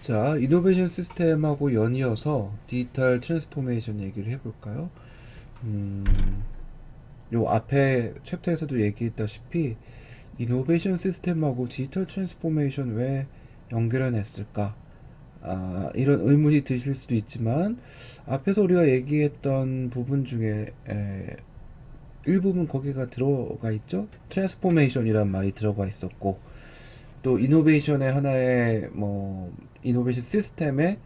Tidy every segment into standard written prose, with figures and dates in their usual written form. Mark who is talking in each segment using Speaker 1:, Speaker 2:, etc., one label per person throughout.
Speaker 1: 자, 이노베이션 시스템하고 연이어서 디지털 트랜스포메이션 얘기를 해볼까요? 음, 요 앞에 챕터에서도 얘기했다시피 이노베이션 시스템하고 디지털 트랜스포메이션 왜 연결해냈을까? 이런 의문이 드실 수도 있지만 앞에서 우리가 얘기했던 부분 중에 일부분 거기가 들어가 있죠. 트랜스포메이션이란 말이 들어가 있었고 또 이노베이션의 하나의 이노베이션 시스템의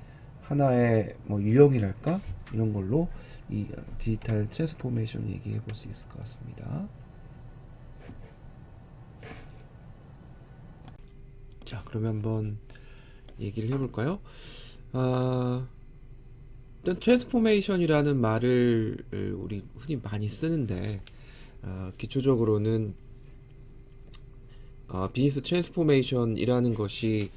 Speaker 1: 하나의 유형이랄까 이런 걸로 이 디지털 트랜스포메이션 얘기해 볼 수 있을 것 같습니다. 자, 그러면 한번 얘기를 해볼까요? 일단 트랜스포메이션이라는 말을 우리 흔히 많이 쓰는데 기초적으로는 비즈니스 트랜스포메이션이라는 것이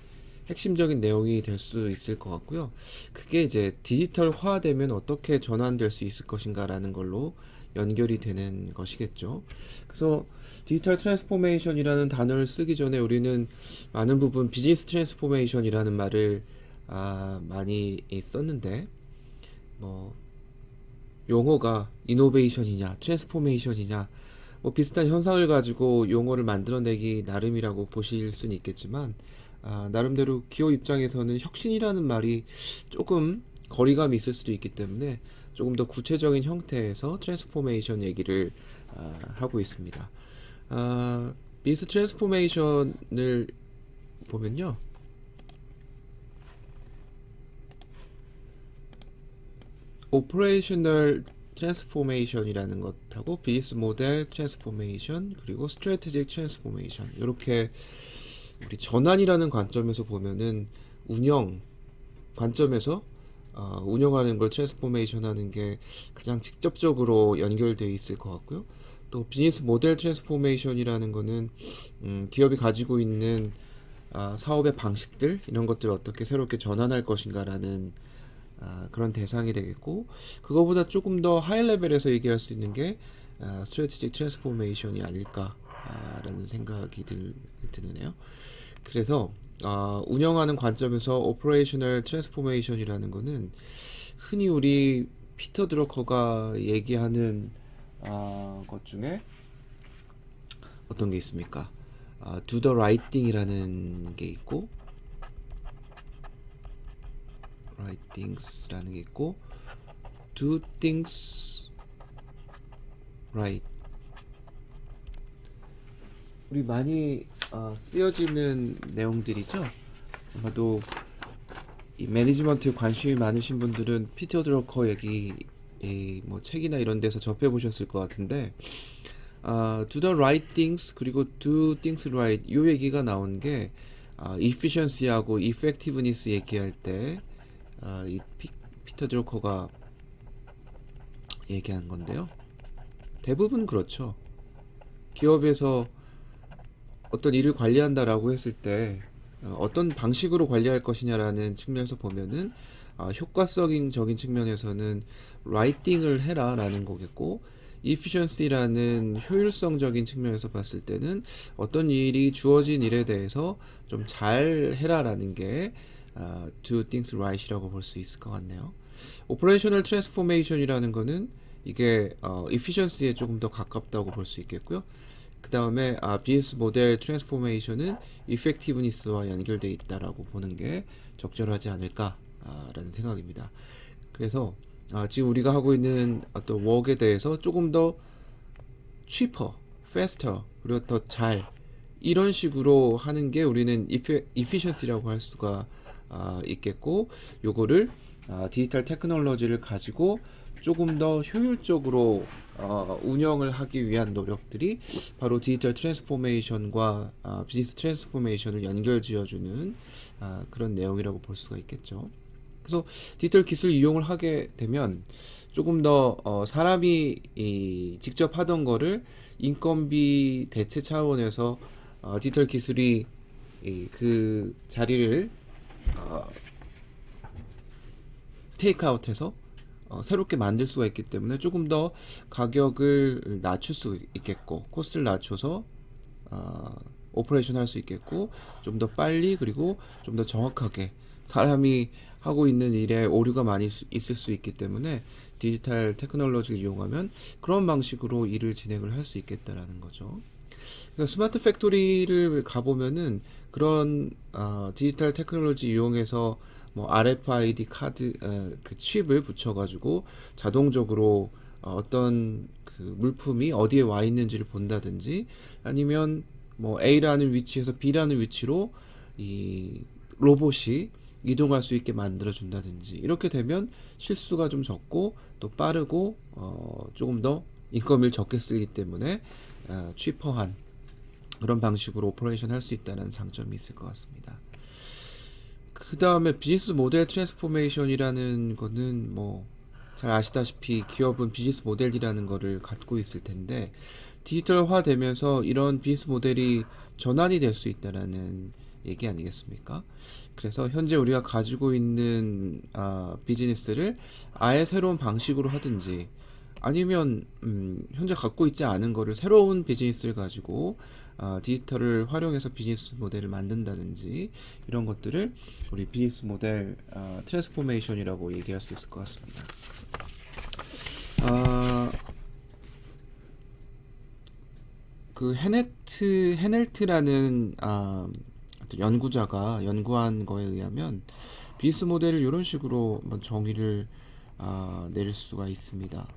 Speaker 1: 핵심적인 내용이 될 수 있을 것 같고요. 그게 이제 디지털화되면 어떻게 전환될 수 있을 것인가라는 걸로 연결이 되는 것이겠죠. 그래서 디지털 트랜스포메이션이라는 단어를 쓰기 전에 우리는 많은 부분 비즈니스 트랜스포메이션이라는 말을 많이 썼는데 뭐 용어가 이노베이션이냐 트랜스포메이션이냐 비슷한 현상을 가지고 용어를 만들어내기 나름이라고 보실 수는 있겠지만 나름대로 기업 입장에서는 혁신이라는 말이 조금 거리감이 있을 수도 있기 때문에 조금 더 구체적인 형태에서 트랜스포메이션 얘기를 하고 있습니다. 비즈니스 트랜스포메이션을 보면요. 오퍼레이셔널 트랜스포메이션이라는 것하고 비즈니스 모델 트랜스포메이션 그리고 스트래티직 트랜스포메이션 이렇게 우리 전환이라는 관점에서 보면은 운영 관점에서 운영하는 걸 트랜스포메이션 하는 게 가장 직접적으로 연결되어 있을 것 같고요. 또 비즈니스 모델 트랜스포메이션이라는 거는 기업이 가지고 있는 사업의 방식들 이런 것들을 어떻게 새롭게 전환할 것인가라는 그런 대상이 되겠고 그거보다 조금 더 하이 레벨에서 얘기할 수 있는 게 스트래티직 트랜스포메이션이 아닐까라는 생각이 드네요. 그래서 운영하는 관점에서 오퍼레이셔널 트랜스포메이션이라는 거는 흔히 우리 피터 드러커가 얘기하는 것 중에 어떤 게 있습니까? Do the right thing이라는 게 있고 right things라는 게 있고 do things right 우리 많이 쓰여지는 내용들이죠. 아마도 이 매니지먼트에 관심이 많으신 분들은 피터 드러커 얘기 뭐 책이나 이런 데서 접해 보셨을 것 같은데 do the right things 그리고 do things right 이 얘기가 나온 게 efficiency하고 effectiveness 얘기할 때 이 피터 드러커가 얘기한 건데요. 대부분 그렇죠. 기업에서 어떤 일을 관리한다라고 했을 때 어떤 방식으로 관리할 것이냐라는 측면에서 보면은 효과적인 측면에서는 라이팅을 해라라는 거겠고 efficiency라는 효율성적인 측면에서 봤을 때는 어떤 일이 주어진 일에 대해서 좀 잘 해라라는 게 do things right이라고 볼 수 있을 것 같네요. operational transformation이라는 거는 이게 efficiency에 조금 더 가깝다고 볼 수 있겠고요. 그 다음에 비즈니스 모델 트랜스포메이션은 이펙티브니스와 연결되어 있다라고 보는 게 적절하지 않을까라는 생각입니다. 그래서 지금 우리가 하고 있는 어떤 웍에 대해서 조금 더 cheaper, faster 그리고 더 잘 이런 식으로 하는 게 우리는 efficiency라고 할 수가 있겠고 요거를 디지털 테크놀로지를 가지고 조금 더 효율적으로 운영을 하기 위한 노력들이 바로 디지털 트랜스포메이션과 비즈니스 트랜스포메이션을 연결지어주는 그런 내용이라고 볼 수가 있겠죠. 그래서 디지털 기술 이용을 하게 되면 조금 더 사람이 직접 하던 거를 인건비 대체 차원에서 디지털 기술이 그 자리를 테이크아웃해서 새롭게 만들 수가 있기 때문에 조금 더 가격을 낮출 수 있겠고 코스트를 낮춰서 오퍼레이션 할 수 있겠고 좀 더 빨리 그리고 좀 더 정확하게 사람이 하고 있는 일에 오류가 많이 있을 수 있기 때문에 디지털 테크놀로지를 이용하면 그런 방식으로 일을 진행을 할 수 있겠다라는 거죠. 그러니까 스마트 팩토리를 가보면은 그런 디지털 테크놀로지 이용해서 뭐 RFID 카드 그 칩을 붙여가지고 자동적으로 어떤 그 물품이 어디에 와 있는지를 본다든지 아니면 뭐 A라는 위치에서 B라는 위치로 이 로봇이 이동할 수 있게 만들어 준다든지 이렇게 되면 실수가 좀 적고 또 빠르고 조금 더 인건비를 적게 쓰기 때문에 취퍼한 그런 방식으로 오퍼레이션 할 수 있다는 장점이 있을 것 같습니다. 그 다음에 비즈니스 모델 트랜스포메이션이라는 거는 뭐 잘 아시다시피 기업은 비즈니스 모델이라는 거를 갖고 있을 텐데 디지털화 되면서 이런 비즈니스 모델이 전환이 될 수 있다라는 얘기 아니겠습니까? 그래서 현재 우리가 가지고 있는 비즈니스를 아예 새로운 방식으로 하든지 아니면 현재 갖고 있지 않은 거를 새로운 비즈니스를 가지고 디지털을 활용해서 비즈니스 모델을 만든다든지 이런 것들을 우리 비즈니스 모델 트랜스포메이션이라고 얘기할 수 있을 것 같습니다. 아, 그 헤넬트라는 어떤 연구자가 연구한 거에 의하면 비즈니스 모델을 이런 식으로 한번 정의를 내릴 수가 있습니다.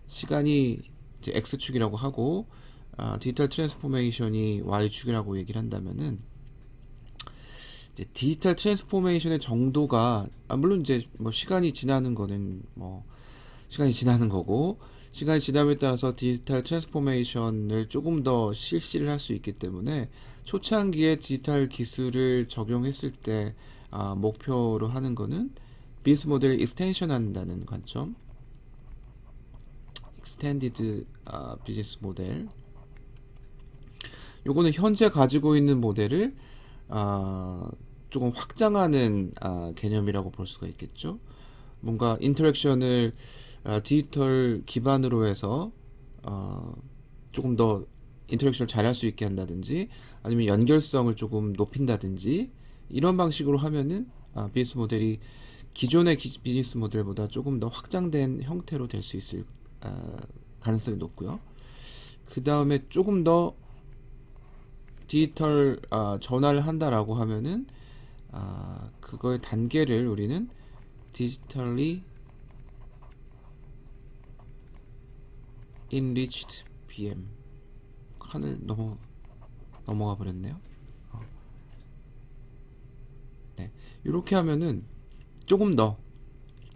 Speaker 1: 시간이 이제 X축이라고 하고 디지털 트랜스포메이션이 Y축이라고 얘기를 한다면은 이제 디지털 트랜스포메이션의 정도가 물론 이제 뭐 시간이 지나는 거는 뭐 시간이 지나는 거고 시간이 지남에 따라서 디지털 트랜스포메이션을 조금 더 실시를 할 수 있기 때문에 초창기에 디지털 기술을 적용했을 때 목표로 하는 거는 비즈니스 모델을 익스텐션 한다는 관점, 익스텐디드 비즈니스 모델. 요거는 현재 가지고 있는 모델을 조금 확장하는 개념이라고 볼 수가 있겠죠. 뭔가 인터랙션을 디지털 기반으로 해서 조금 더 인터랙션을 잘할 수 있게 한다든지 아니면 연결성을 조금 높인다든지 이런 방식으로 하면은 비즈니스 모델이 기존의 비즈니스 모델보다 조금 더 확장된 형태로 될 수 있을 가능성이 높고요. 그 다음에 조금 더 디지털 전환을 한다라고 하면은 그거의 단계를 우리는 디지털리 enriched BM 칸을 넘어가 버렸네요. 네, 이렇게 하면은 조금 더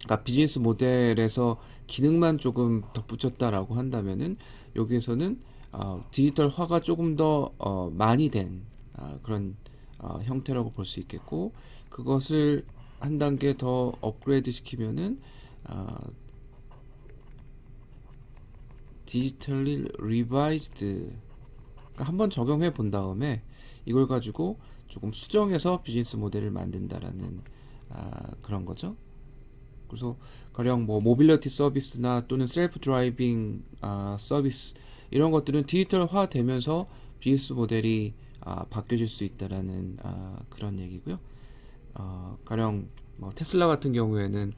Speaker 1: 그러니까 비즈니스 모델에서 기능만 조금 덧붙였다라고 한다면은 여기에서는 디지털화가 조금 더 많이 된 그런 형태라고 볼 수 있겠고 그것을 한 단계 더 업그레이드 시키면은 디지털리 리바이즈드 그러니까 한번 적용해 본 다음에 이걸 가지고 조금 수정해서 비즈니스 모델을 만든다라는 그런 거죠. 그래서 가령 뭐 모빌리티 서비스나 또는 셀프 드라이빙 서비스 이런 것들은 디지털화 되면서 비즈니스 모델이 바뀌어질 수 있다라는 그런 얘기고요. 가령 뭐 테슬라 같은 경우에는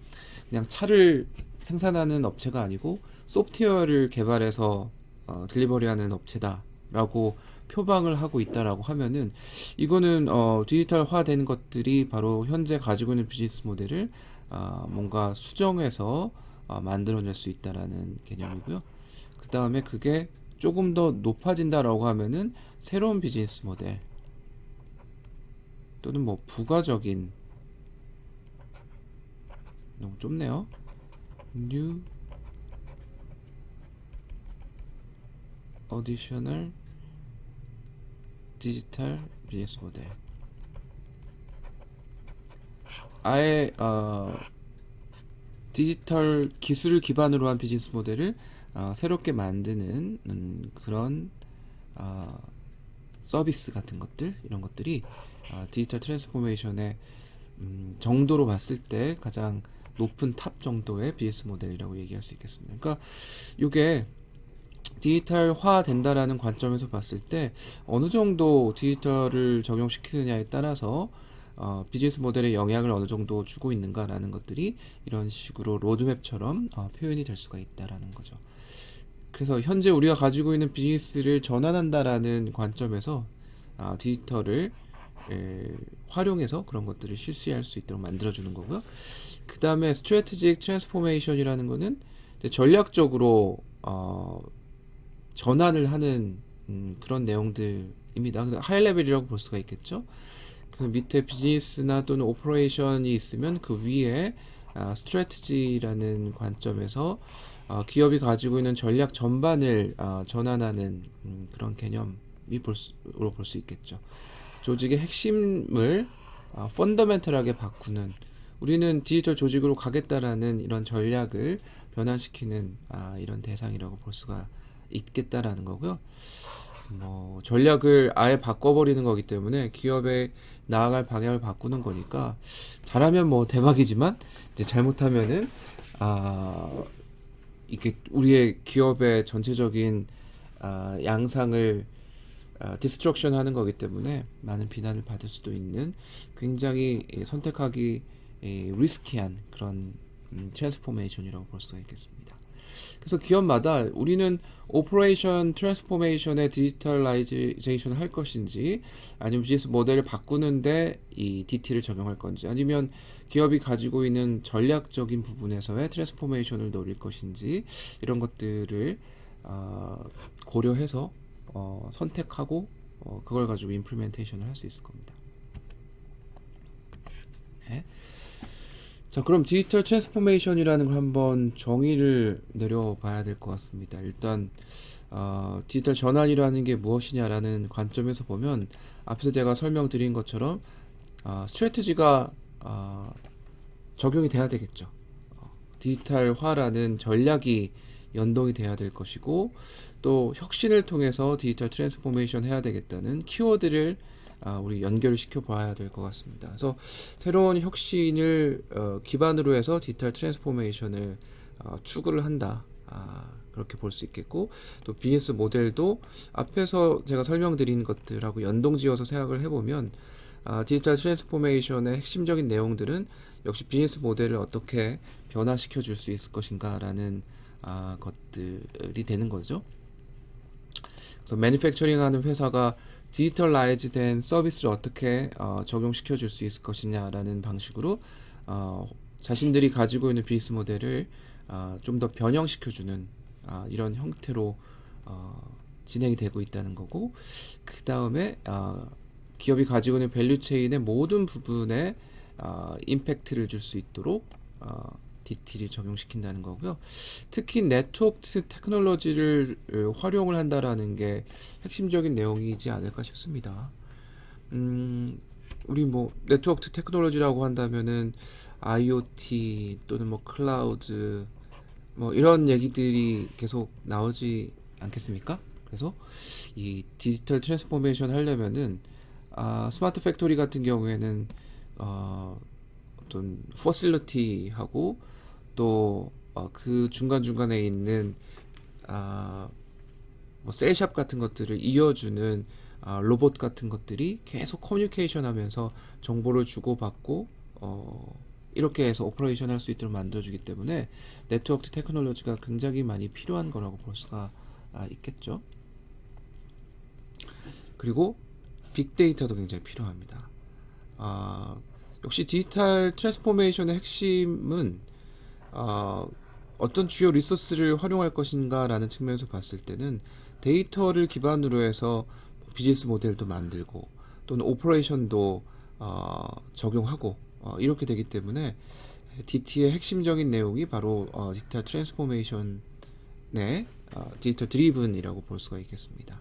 Speaker 1: 그냥 차를 생산하는 업체가 아니고 소프트웨어를 개발해서 딜리버리하는 업체다라고 표방을 하고 있다라고 하면은 이거는 디지털화 된 것들이 바로 현재 가지고 있는 비즈니스 모델을 뭔가 수정해서 만들어낼 수 있다라는 개념이고요. 그 다음에 그게 조금 더 높아진다라고 하면은 새로운 비즈니스 모델 또는 뭐 부가적인 너무 좁네요. New Additional Digital 비즈니스 모델 아예 디지털 기술을 기반으로 한 비즈니스 모델을 새롭게 만드는 그런 서비스 같은 것들 이런 것들이 디지털 트랜스포메이션의 정도로 봤을 때 가장 높은 탑 정도의 비즈니스 모델이라고 얘기할 수 있겠습니다. 그러니까 이게 디지털화 된다라는 관점에서 봤을 때 어느 정도 디지털을 적용시키느냐에 따라서 비즈니스 모델에 영향을 어느 정도 주고 있는가라는 것들이 이런 식으로 로드맵처럼 표현이 될 수가 있다라는 거죠. 그래서 현재 우리가 가지고 있는 비즈니스를 전환한다라는 관점에서 디지털을 활용해서 그런 것들을 실시할 수 있도록 만들어주는 거고요. 그 다음에 스트래티직 트랜스포메이션이라는 거는 이제 전략적으로 전환을 하는 그런 내용들입니다. 하이 레벨이라고 볼 수가 있겠죠. 그 밑에 비즈니스나 또는 오퍼레이션이 있으면 그 위에 스트래티지라는 관점에서 기업이 가지고 있는 전략 전반을 전환하는 그런 개념이 볼 수 있겠죠. 조직의 핵심을 펀더멘털하게 바꾸는, 우리는 디지털 조직으로 가겠다라는 이런 전략을 변화시키는 이런 대상이라고 볼 수가 있겠다라는 거고요. 뭐 전략을 아예 바꿔버리는 거기 때문에 기업의 나아갈 방향을 바꾸는 거니까 잘하면 뭐 대박이지만 이제 잘못하면은 이게 우리의 기업의 전체적인 양상을 디스트럭션 하는 거기 때문에 많은 비난을 받을 수도 있는 굉장히 선택하기 리스키한 그런 트랜스포메이션이라고 볼 수가 있겠습니다. 그래서 기업마다 우리는 오퍼레이션 트랜스포메이션의 디지털라이제이션을 할 것인지, 아니면 비즈니스 모델을 바꾸는데 이 DT를 적용할 건지, 아니면 기업이 가지고 있는 전략적인 부분에서의 트랜스포메이션을 노릴 것인지, 이런 것들을 고려해서 선택하고 그걸 가지고 임플리멘테이션을 할 수 있을 겁니다. 네. 자, 그럼 디지털 트랜스포메이션이라는 걸 한번 정의를 내려봐야 될 것 같습니다. 일단 디지털 전환이라는 게 무엇이냐라는 관점에서 보면 앞에서 제가 설명드린 것처럼 스트래티지가 적용이 돼야 되겠죠. 디지털화라는 전략이 연동이 돼야 될 것이고, 또 혁신을 통해서 디지털 트랜스포메이션 해야 되겠다는 키워드를 우리 연결을 시켜 봐야 될 것 같습니다. 그래서 새로운 혁신을 기반으로 해서 디지털 트랜스포메이션을 추구를 한다. 그렇게 볼 수 있겠고, 또 비즈니스 모델도 앞에서 제가 설명드린 것들하고 연동지어서 생각을 해보면 디지털 트랜스포메이션의 핵심적인 내용들은 역시 비즈니스 모델을 어떻게 변화시켜 줄 수 있을 것인가 라는 것들이 되는 거죠. 그래서 매니팩처링 하는 회사가 디지털라이즈 된 서비스를 어떻게 적용시켜 줄 수 있을 것이냐라는 방식으로 자신들이 가지고 있는 비즈니스 모델을 좀 더 변형시켜 주는 이런 형태로 진행이 되고 있다는 거고, 그 다음에 기업이 가지고 있는 밸류 체인의 모든 부분에 임팩트를 줄 수 있도록 DT를 적용시킨다는 거고요. 특히 네트워크 테크놀로지를 활용을 한다라는 게 핵심적인 내용이지 않을까 싶습니다. 우리 뭐 네트워크 테크놀로지라고 한다면은 IoT 또는 뭐 클라우드 뭐 이런 얘기들이 계속 나오지 않겠습니까? 그래서 이 디지털 트랜스포메이션 하려면은 스마트 팩토리 같은 경우에는 어떤 퍼실리티하고 또 그 중간중간에 있는 뭐 셀샵 같은 것들을 이어주는 로봇 같은 것들이 계속 커뮤니케이션 하면서 정보를 주고받고 이렇게 해서 오퍼레이션 할 수 있도록 만들어주기 때문에 네트워크 테크놀로지가 굉장히 많이 필요한 거라고 볼 수가 있겠죠. 그리고 빅데이터도 굉장히 필요합니다. 역시 디지털 트랜스포메이션의 핵심은 어떤 주요 리소스를 활용할 것인가 라는 측면에서 봤을 때는 데이터를 기반으로 해서 비즈니스 모델도 만들고 또는 오퍼레이션도 적용하고 이렇게 되기 때문에 DT의 핵심적인 내용이 바로 디지털 트랜스포메이션의 디지털 드리븐이라고 볼 수가 있겠습니다.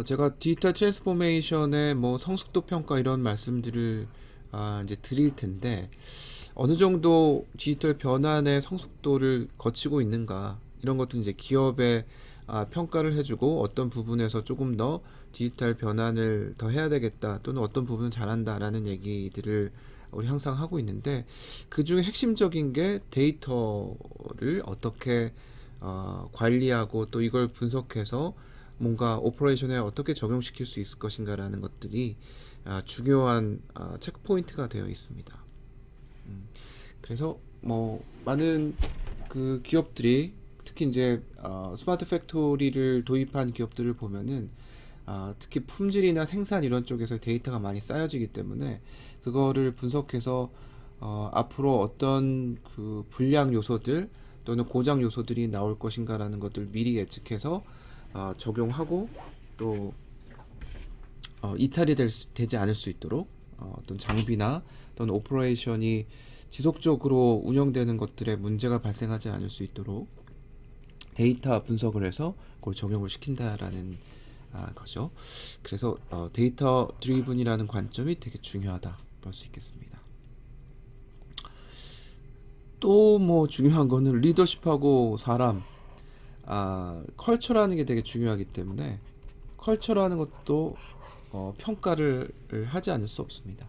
Speaker 1: 제가 디지털 트랜스포메이션의 뭐 성숙도 평가 이런 말씀들을 이제 드릴 텐데, 어느 정도 디지털 변환의 성숙도를 거치고 있는가, 이런 것도 이제 기업에 평가를 해주고 어떤 부분에서 조금 더 디지털 변환을 더 해야 되겠다 또는 어떤 부분은 잘한다라는 얘기들을 우리 항상 하고 있는데, 그 중에 핵심적인 게 데이터를 어떻게 관리하고 또 이걸 분석해서 뭔가 오퍼레이션에 어떻게 적용시킬 수 있을 것인가 라는 것들이 중요한 체크 포인트가 되어 있습니다. 그래서 뭐 많은 그 기업들이 특히 이제 스마트 팩토리를 도입한 기업들을 보면은 특히 품질이나 생산 이런 쪽에서 데이터가 많이 쌓여지기 때문에 그거를 분석해서 앞으로 어떤 그 불량 요소들 또는 고장 요소들이 나올 것인가라는 것들 미리 예측해서 적용하고 또 이탈이 되지 않을 수 있도록 어떤 장비나 또는 오퍼레이션이 지속적으로 운영되는 것들에 문제가 발생하지 않을 수 있도록 데이터 분석을 해서 그걸 적용을 시킨다라는 거죠. 그래서 데이터 드리븐이라는 관점이 되게 중요하다 볼 수 있겠습니다. 또 뭐 중요한 거는 리더십하고 사람, 컬처라는 게 되게 중요하기 때문에 컬처라는 것도 평가를 하지 않을 수 없습니다.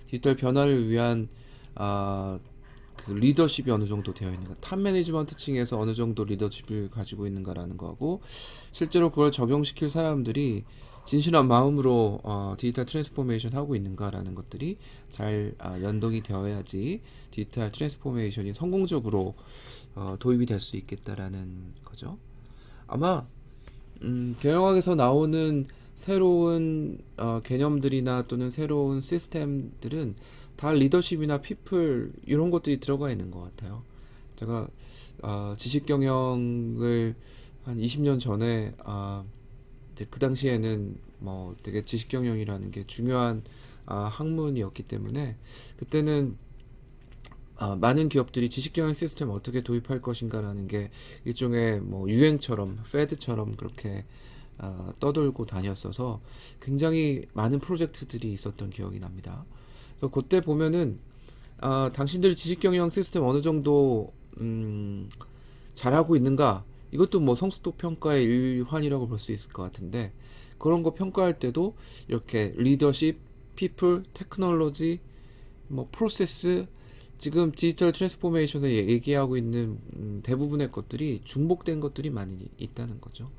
Speaker 1: 디지털 변화를 위한 그 리더십이 어느 정도 되어 있는가, 탑 매니지먼트 층에서 어느 정도 리더십을 가지고 있는가라는 거고, 실제로 그걸 적용시킬 사람들이 진실한 마음으로 디지털 트랜스포메이션 하고 있는가라는 것들이 잘 연동이 되어야지 디지털 트랜스포메이션이 성공적으로 도입이 될 수 있겠다라는 거죠. 아마 경영학에서 나오는 새로운 개념들이나 또는 새로운 시스템들은 다 리더십이나 피플 이런 것들이 들어가 있는 것 같아요. 제가 지식 경영을 한 20년 전에 이제 그 당시에는 뭐 되게 지식 경영이라는 게 중요한 학문이었기 때문에 그때는 많은 기업들이 지식경영 시스템을 어떻게 도입할 것인가라는 게 일종의 뭐 유행처럼 패드처럼 그렇게 떠돌고 다녔어서 굉장히 많은 프로젝트들이 있었던 기억이 납니다. 그래서 그때 보면은 당신들이 지식경영 시스템 어느 정도 잘하고 있는가, 이것도 뭐 성숙도 평가의 일환이라고 볼 수 있을 것 같은데, 그런 거 평가할 때도 이렇게 리더십, 피플, 테크놀로지, 뭐 프로세스, 지금 디지털 트랜스포메이션에 얘기하고 있는 대부분의 것들이 중복된 것들이 많이 있다는 거죠.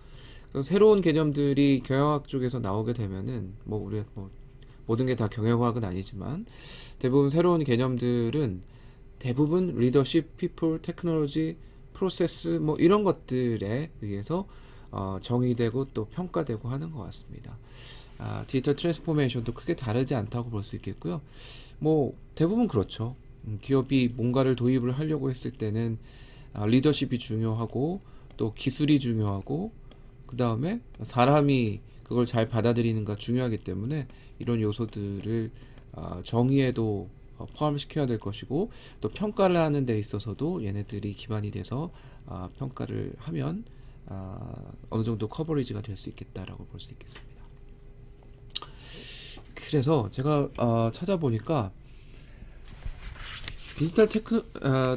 Speaker 1: 그래서 새로운 개념들이 경영학 쪽에서 나오게 되면은 뭐 우리 뭐 모든 게 다 경영학은 아니지만 대부분 새로운 개념들은 대부분 리더십, 피플, 테크놀로지, 프로세스 뭐 이런 것들에 의해서 정의되고 또 평가되고 하는 것 같습니다. 디지털 트랜스포메이션도 크게 다르지 않다고 볼 수 있겠고요. 뭐 대부분 그렇죠. 기업이 뭔가를 도입을 하려고 했을 때는 리더십이 중요하고 또 기술이 중요하고 그 다음에 사람이 그걸 잘 받아들이는가 중요하기 때문에 이런 요소들을 정의에도 포함시켜야 될 것이고, 또 평가를 하는 데 있어서도 얘네들이 기반이 돼서 평가를 하면 어느 정도 커버리지가 될 수 있겠다라고 볼 수 있겠습니다. 그래서 제가 찾아보니까 디지털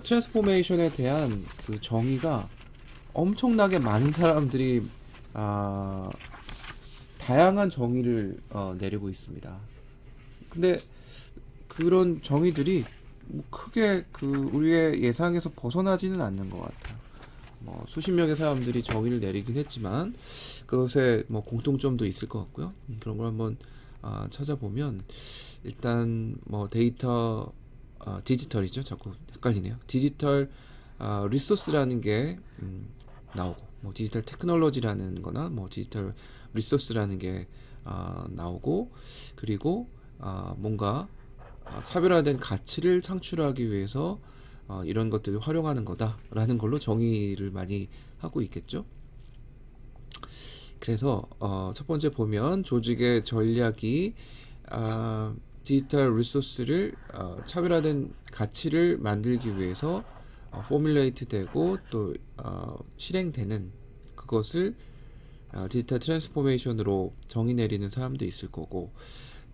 Speaker 1: 트랜스포메이션에 대한 그 정의가 엄청나게 많은 사람들이 다양한 정의를 내리고 있습니다. 근데 그런 정의들이 뭐 크게 그 우리의 예상에서 벗어나지는 않는 것 같아요. 뭐 수십 명의 사람들이 정의를 내리긴 했지만 그것에 뭐 공통점도 있을 것 같고요. 그런 걸 한번 찾아보면 일단 뭐 데이터 디지털이죠. 자꾸 헷갈리네요. 디지털 리소스라는 게 나오고, 뭐 디지털 테크놀로지라는 거나 뭐 디지털 리소스라는 게 나오고, 그리고 뭔가 차별화된 가치를 창출하기 위해서 이런 것들을 활용하는 거다라는 걸로 정의를 많이 하고 있겠죠. 그래서 첫 번째 보면 조직의 전략이 디지털 리소스를 차별화된 가치를 만들기 위해서 포뮬레이트 되고 또 실행되는 그것을 디지털 트랜스포메이션으로 정의 내리는 사람도 있을 거고,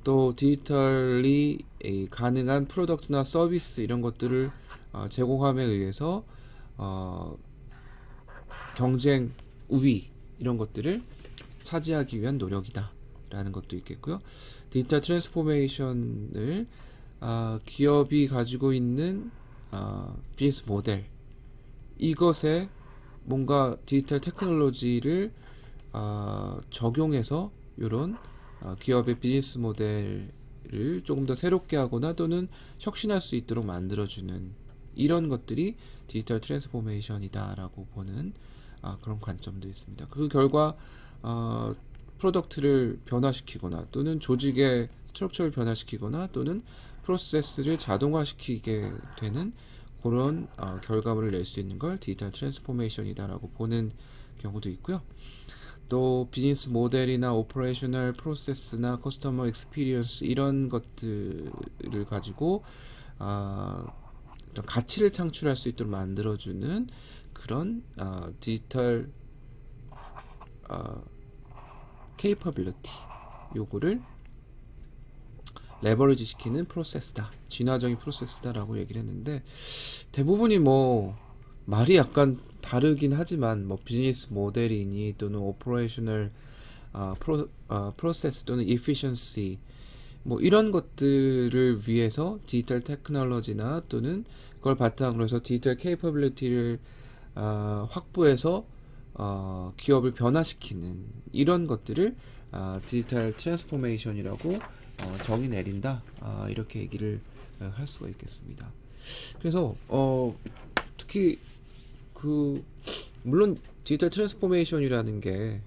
Speaker 1: 또 디지털이 가능한 프로덕트나 서비스 이런 것들을 제공함에 의해서 경쟁 우위 이런 것들을 차지하기 위한 노력이다 라는 것도 있겠고요. 디지털 트랜스포메이션을 기업이 가지고 있는 비즈니스 모델, 이것에 뭔가 디지털 테크놀로지를 적용해서 이런 기업의 비즈니스 모델을 조금 더 새롭게 하거나 또는 혁신할 수 있도록 만들어주는 이런 것들이 디지털 트랜스포메이션이다라고 보는 그런 관점도 있습니다. 그 결과 프로덕트를 변화시키거나 또는 조직의 스트럭처를 변화시키거나 또는 프로세스를 자동화시키게 되는 그런 결과물을 낼 수 있는 걸 디지털 트랜스포메이션이다라고 보는 경우도 있고요. 또 비즈니스 모델이나 오퍼레이셔널 프로세스나 커스터머 익스피리언스 이런 것들을 가지고 어떤 가치를 창출할 수 있도록 만들어주는 그런 디지털 케이퍼빌리티 요거를 레버리지 시키는 프로세스다, 진화적인 프로세스다라고 얘기를 했는데, 대부분이 뭐 말이 약간 다르긴 하지만 뭐 비즈니스 모델이니 또는 오퍼레이셔널 프로세스 또는 이피션시 뭐 이런 것들을 위해서 디지털 테크놀로지나 또는 그걸 바탕으로 해서 디지털 케이퍼빌리티를 확보해서 기업을 변화시키는 이런 것들을 디지털 트랜스포메이션이라고 정의 내린다, 이렇게 얘기를 할 수가 있겠습니다. 그래서 특히 물론 디지털 트랜스포메이션이라는 게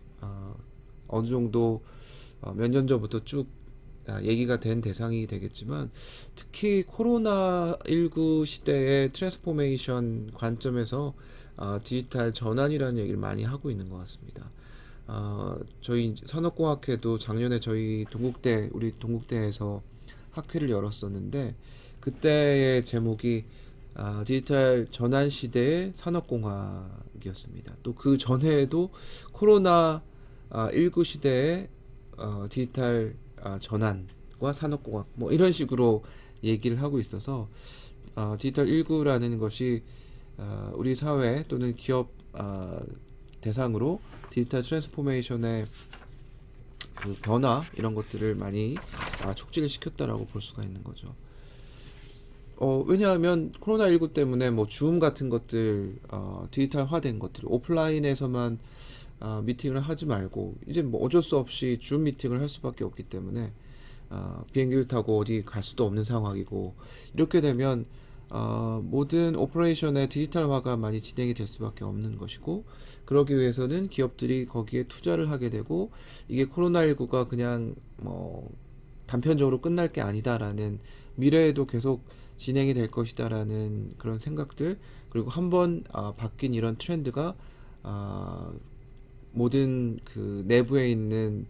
Speaker 1: 어느 정도 몇 년 전부터 쭉 얘기가 된 대상이 되겠지만, 특히 코로나19 시대의 트랜스포메이션 관점에서 디지털 전환이라는 얘기를 많이 하고 있는 것 같습니다. 저희 산업공학회도 작년에 우리 동국대에서 학회를 열었었는데, 그때의 제목이 디지털 전환 시대의 산업공학이었습니다. 또 그 전에도 코로나 19 시대의 디지털 전환과 산업공학 뭐 이런 식으로 얘기를 하고 있어서 디지털 19라는 것이 우리 사회 또는 기업 대상으로 디지털 트랜스포메이션의 그 변화 이런 것들을 많이 촉진을 시켰다라고 볼 수가 있는 거죠. 왜냐하면 코로나19 때문에 뭐 줌 같은 것들 디지털화된 것들 오프라인에서만 미팅을 하지 말고 이제 뭐 어쩔 수 없이 줌 미팅을 할 수밖에 없기 때문에 비행기를 타고 어디 갈 수도 없는 상황이고, 이렇게 되면 모든 오퍼레이션의 디지털화가 많이 진행이 될 수밖에 없는 것이고, 그러기 위해서는 기업들이 거기에 투자를 하게 되고, 이게 코로나19가 그냥 뭐 단편적으로 끝날 게 아니다라는, 미래에도 계속 진행이 될 것이다라는 그런 생각들, 그리고 한번 바뀐 이런 트렌드가 모든 그 내부에 있는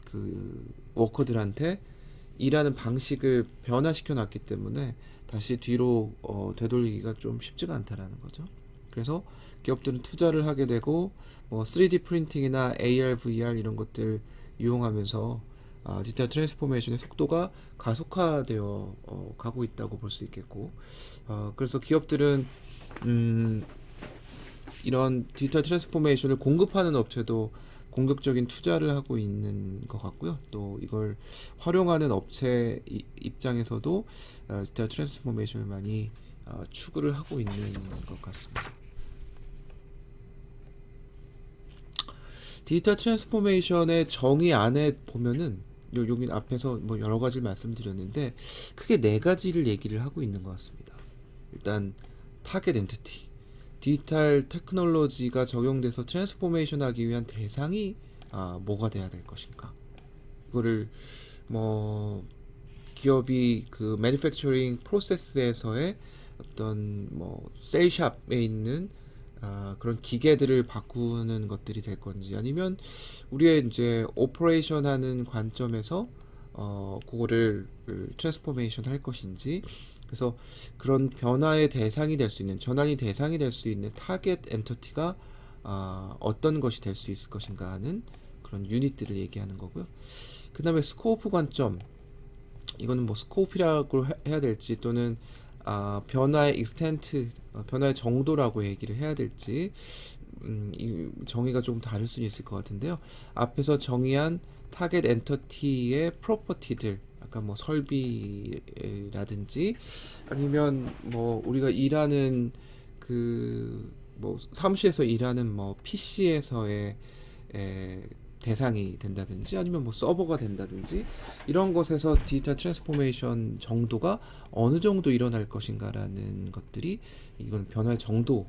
Speaker 1: 그 워커들한테 일하는 방식을 변화시켜 놨기 때문에 다시 뒤로 되돌리기가 좀 쉽지가 않다라는 거죠. 그래서 기업들은 투자를 하게 되고 뭐 3D 프린팅이나 AR, VR 이런 것들 이용하면서 디지털 트랜스포메이션의 속도가 가속화되어 가고 있다고 볼 수 있겠고, 그래서 기업들은 이런 디지털 트랜스포메이션을 공급하는 업체도 공격적인 투자를 하고 있는 것 같고요. 또 이걸 활용하는 업체 입장에서도 디지털 트랜스포메이션을 많이 추구를 하고 있는 것 같습니다. 디지털 트랜스포메이션의 정의 안에 보면은 여기 앞에서 뭐 여러 가지를 말씀드렸는데 크게 네 가지를 얘기를 하고 있는 것 같습니다. 일단 타겟 엔티티, 디지털 테크놀로지가 적용돼서 트랜스포메이션 하기 위한 대상이 뭐가 돼야 될 것인가, 이거를 뭐 기업이 그 매니팩처링 프로세스에서의 어떤 뭐 셀샵에 있는 그런 기계들을 바꾸는 것들이 될 건지, 아니면 우리의 이제 오퍼레이션 하는 관점에서 그거를 트랜스포메이션 할 것인지, 그래서 그런 변화의 대상이 될 수 있는, 전환이 대상이 될 수 있는 타겟 엔터티가 어떤 것이 될 수 있을 것인가 하는 그런 유닛들을 얘기하는 거고요. 그 다음에 스코프 관점, 이거는 뭐 스코프라고 해야 될지 또는 변화의 익스텐트, 변화의 정도라고 얘기를 해야 될지 이 정의가 좀 다를 수 있을 것 같은데요. 앞에서 정의한 타겟 엔터티의 프로퍼티들, 아까 뭐 설비라든지 아니면 뭐 우리가 일하는 그 뭐 사무실에서 일하는 뭐 PC에서의 대상이 된다든지 아니면 뭐 서버가 된다든지 이런 것에서 디지털 트랜스포메이션 정도가 어느 정도 일어날 것인가라는 것들이 이건 변화의 정도,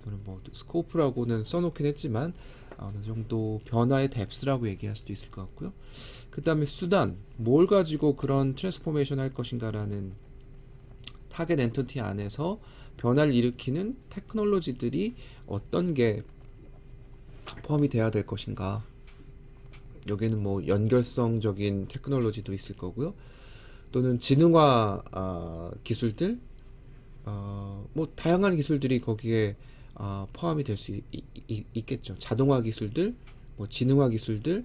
Speaker 1: 이거는 뭐 스코프라고는 써놓긴 했지만 어느 정도 변화의 뎁스라고 얘기할 수도 있을 것 같고요. 그 다음에 수단, 뭘 가지고 그런 트랜스포메이션 할 것인가라는 타겟 엔티티 안에서 변화를 일으키는 테크놀로지들이 어떤 게 포함이 돼야 될 것인가. 여기는 뭐 연결성적인 테크놀로지도 있을 거고요. 또는 지능화 기술들, 뭐 다양한 기술들이 거기에 포함이 될 수 있겠죠. 자동화 기술들, 뭐 지능화 기술들,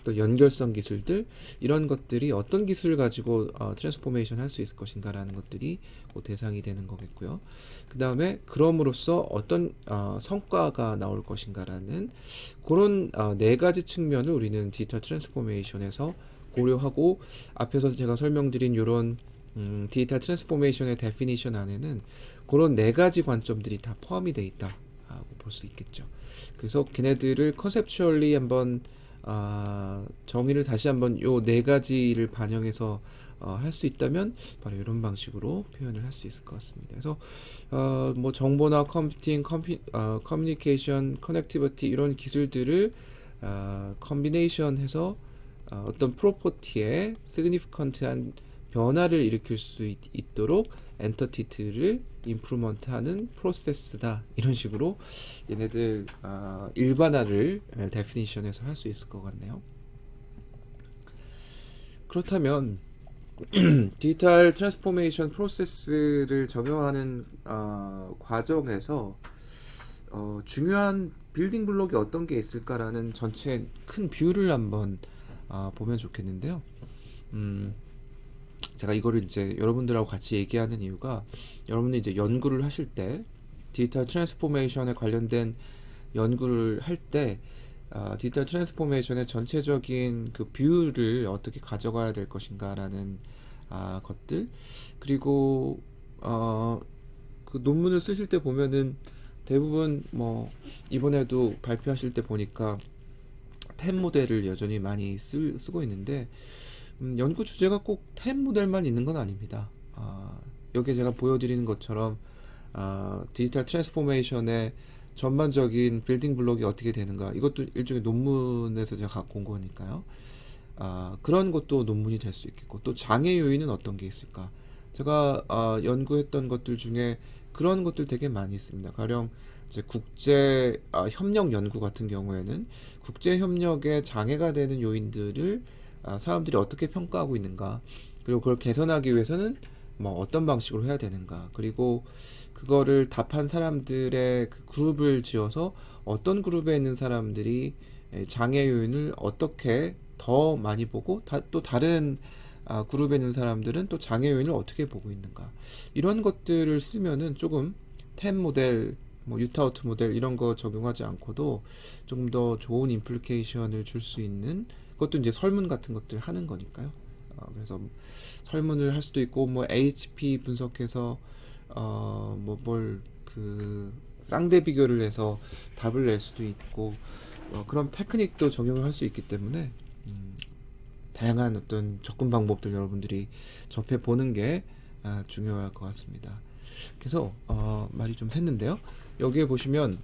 Speaker 1: 또 연결성 기술들, 이런 것들이 어떤 기술을 가지고 트랜스포메이션 할 수 있을 것인가라는 것들이 그 대상이 되는 거겠고요. 그 다음에 그럼으로써 어떤 성과가 나올 것인가라는 그런 네 가지 측면을 우리는 디지털 트랜스포메이션에서 고려하고, 앞에서 제가 설명드린 이런 디지털 트랜스포메이션의 데피니션 안에는 그런 네 가지 관점들이 다 포함이 되어 있다고 볼 수 있겠죠. 그래서 걔네들을 컨셉추얼리 한번 정의를 다시 한번 요 네 가지를 반영해서 할 수 있다면 바로 이런 방식으로 표현을 할 수 있을 것 같습니다. 그래서 뭐 정보나 컴퓨팅, 커뮤니케이션, 커넥티비티 이런 기술들을 컴비네이션해서 어떤 프로퍼티에 시그니피컨트한 변화를 일으킬 수 있도록 엔터티티를 임프루먼트하는 프로세스다, 이런 식으로 얘네들 일반화를 데피니션에서 할 수 있을 것 같네요. 그렇다면 디지털 트랜스포메이션 프로세스를 적용하는 과정에서 중요한 빌딩 블록이 어떤 게 있을까라는 전체 큰 뷰를 한번 보면 좋겠는데요. 제가 이거를 이제 여러분들하고 같이 얘기하는 이유가, 여러분들 이제 연구를 하실 때 디지털 트랜스포메이션에 관련된 연구를 할 때 디지털 트랜스포메이션의 전체적인 그 뷰를 어떻게 가져가야 될 것인가라는 것들, 그리고 그 논문을 쓰실 때 보면은 대부분 뭐 이번에도 발표하실 때 보니까 템 모델을 여전히 많이 쓰고 있는데, 연구 주제가 꼭 템 모델만 있는 건 아닙니다. 여기 제가 보여드리는 것처럼 디지털 트랜스포메이션의 전반적인 빌딩 블록이 어떻게 되는가, 이것도 일종의 논문에서 제가 갖고 온 거니까요. 그런 것도 논문이 될 수 있겠고, 또 장애 요인은 어떤 게 있을까, 제가 연구했던 것들 중에 그런 것들 되게 많이 있습니다. 가령 이제 국제 협력 연구 같은 경우에는 국제 협력에 장애가 되는 요인들을 사람들이 어떻게 평가하고 있는가, 그리고 그걸 개선하기 위해서는 뭐 어떤 방식으로 해야 되는가, 그리고 그거를 답한 사람들의 그 그룹을 지어서 어떤 그룹에 있는 사람들이 장애 요인을 어떻게 더 많이 보고, 또 다른 그룹에 있는 사람들은 또 장애 요인을 어떻게 보고 있는가, 이런 것들을 쓰면은 조금 템 모델, 뭐 유타우트 모델 이런 거 적용하지 않고도 조금 더 좋은 임플리케이션을 줄 수 있는, 그것도 이제 설문 같은 것들 하는 거니까요. 그래서 설문을 할 수도 있고, 뭐 HP 분석해서 뭐 뭘 그 쌍대 비교를 해서 답을 낼 수도 있고, 그런 테크닉도 적용을 할 수 있기 때문에 다양한 어떤 접근 방법들 여러분들이 접해 보는 게 중요할 것 같습니다. 그래서 말이 좀 샜는데요. 여기에 보시면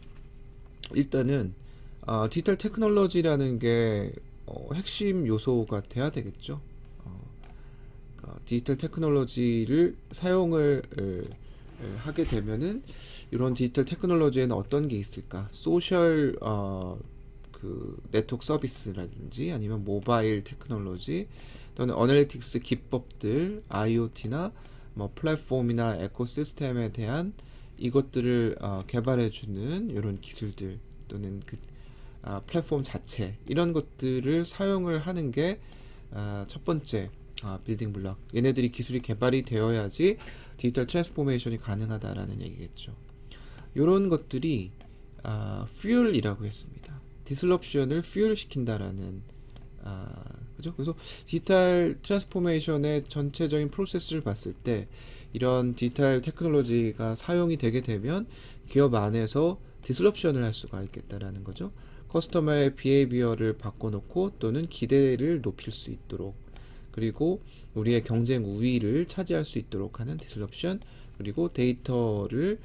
Speaker 1: 일단은 디지털 테크놀로지라는 게 핵심 요소가 돼야 되겠죠. 디지털 테크놀로지를 사용을 하게 되면은 이런 디지털 테크놀로지에는 어떤 게 있을까? 소셜 그 네트워크 서비스라든지 아니면 모바일 테크놀로지, 또는 어널리틱스 기법들, IoT나 뭐 플랫폼이나 에코시스템에 대한 이것들을 개발해주는 이런 기술들, 또는 그 플랫폼 자체, 이런 것들을 사용을 하는 게 첫 번째 빌딩 블록. 얘네들이 기술이 개발이 되어야지 디지털 트랜스포메이션이 가능하다라는 얘기겠죠. 이런 것들이 fuel이라고 했습니다. 디슬럽션을 fuel 시킨다라는 그죠? 그래서 디지털 트랜스포메이션의 전체적인 프로세스를 봤을 때 이런 디지털 테크놀로지가 사용이 되게 되면 기업 안에서 디슬럽션을 할 수가 있겠다라는 거죠. 커스터머의 비헤이비어를 바꿔놓고 또는 기대를 높일 수 있도록, 그리고 우리의 경쟁 우위를 차지할 수 있도록 하는 디스럽션, 그리고 데이터를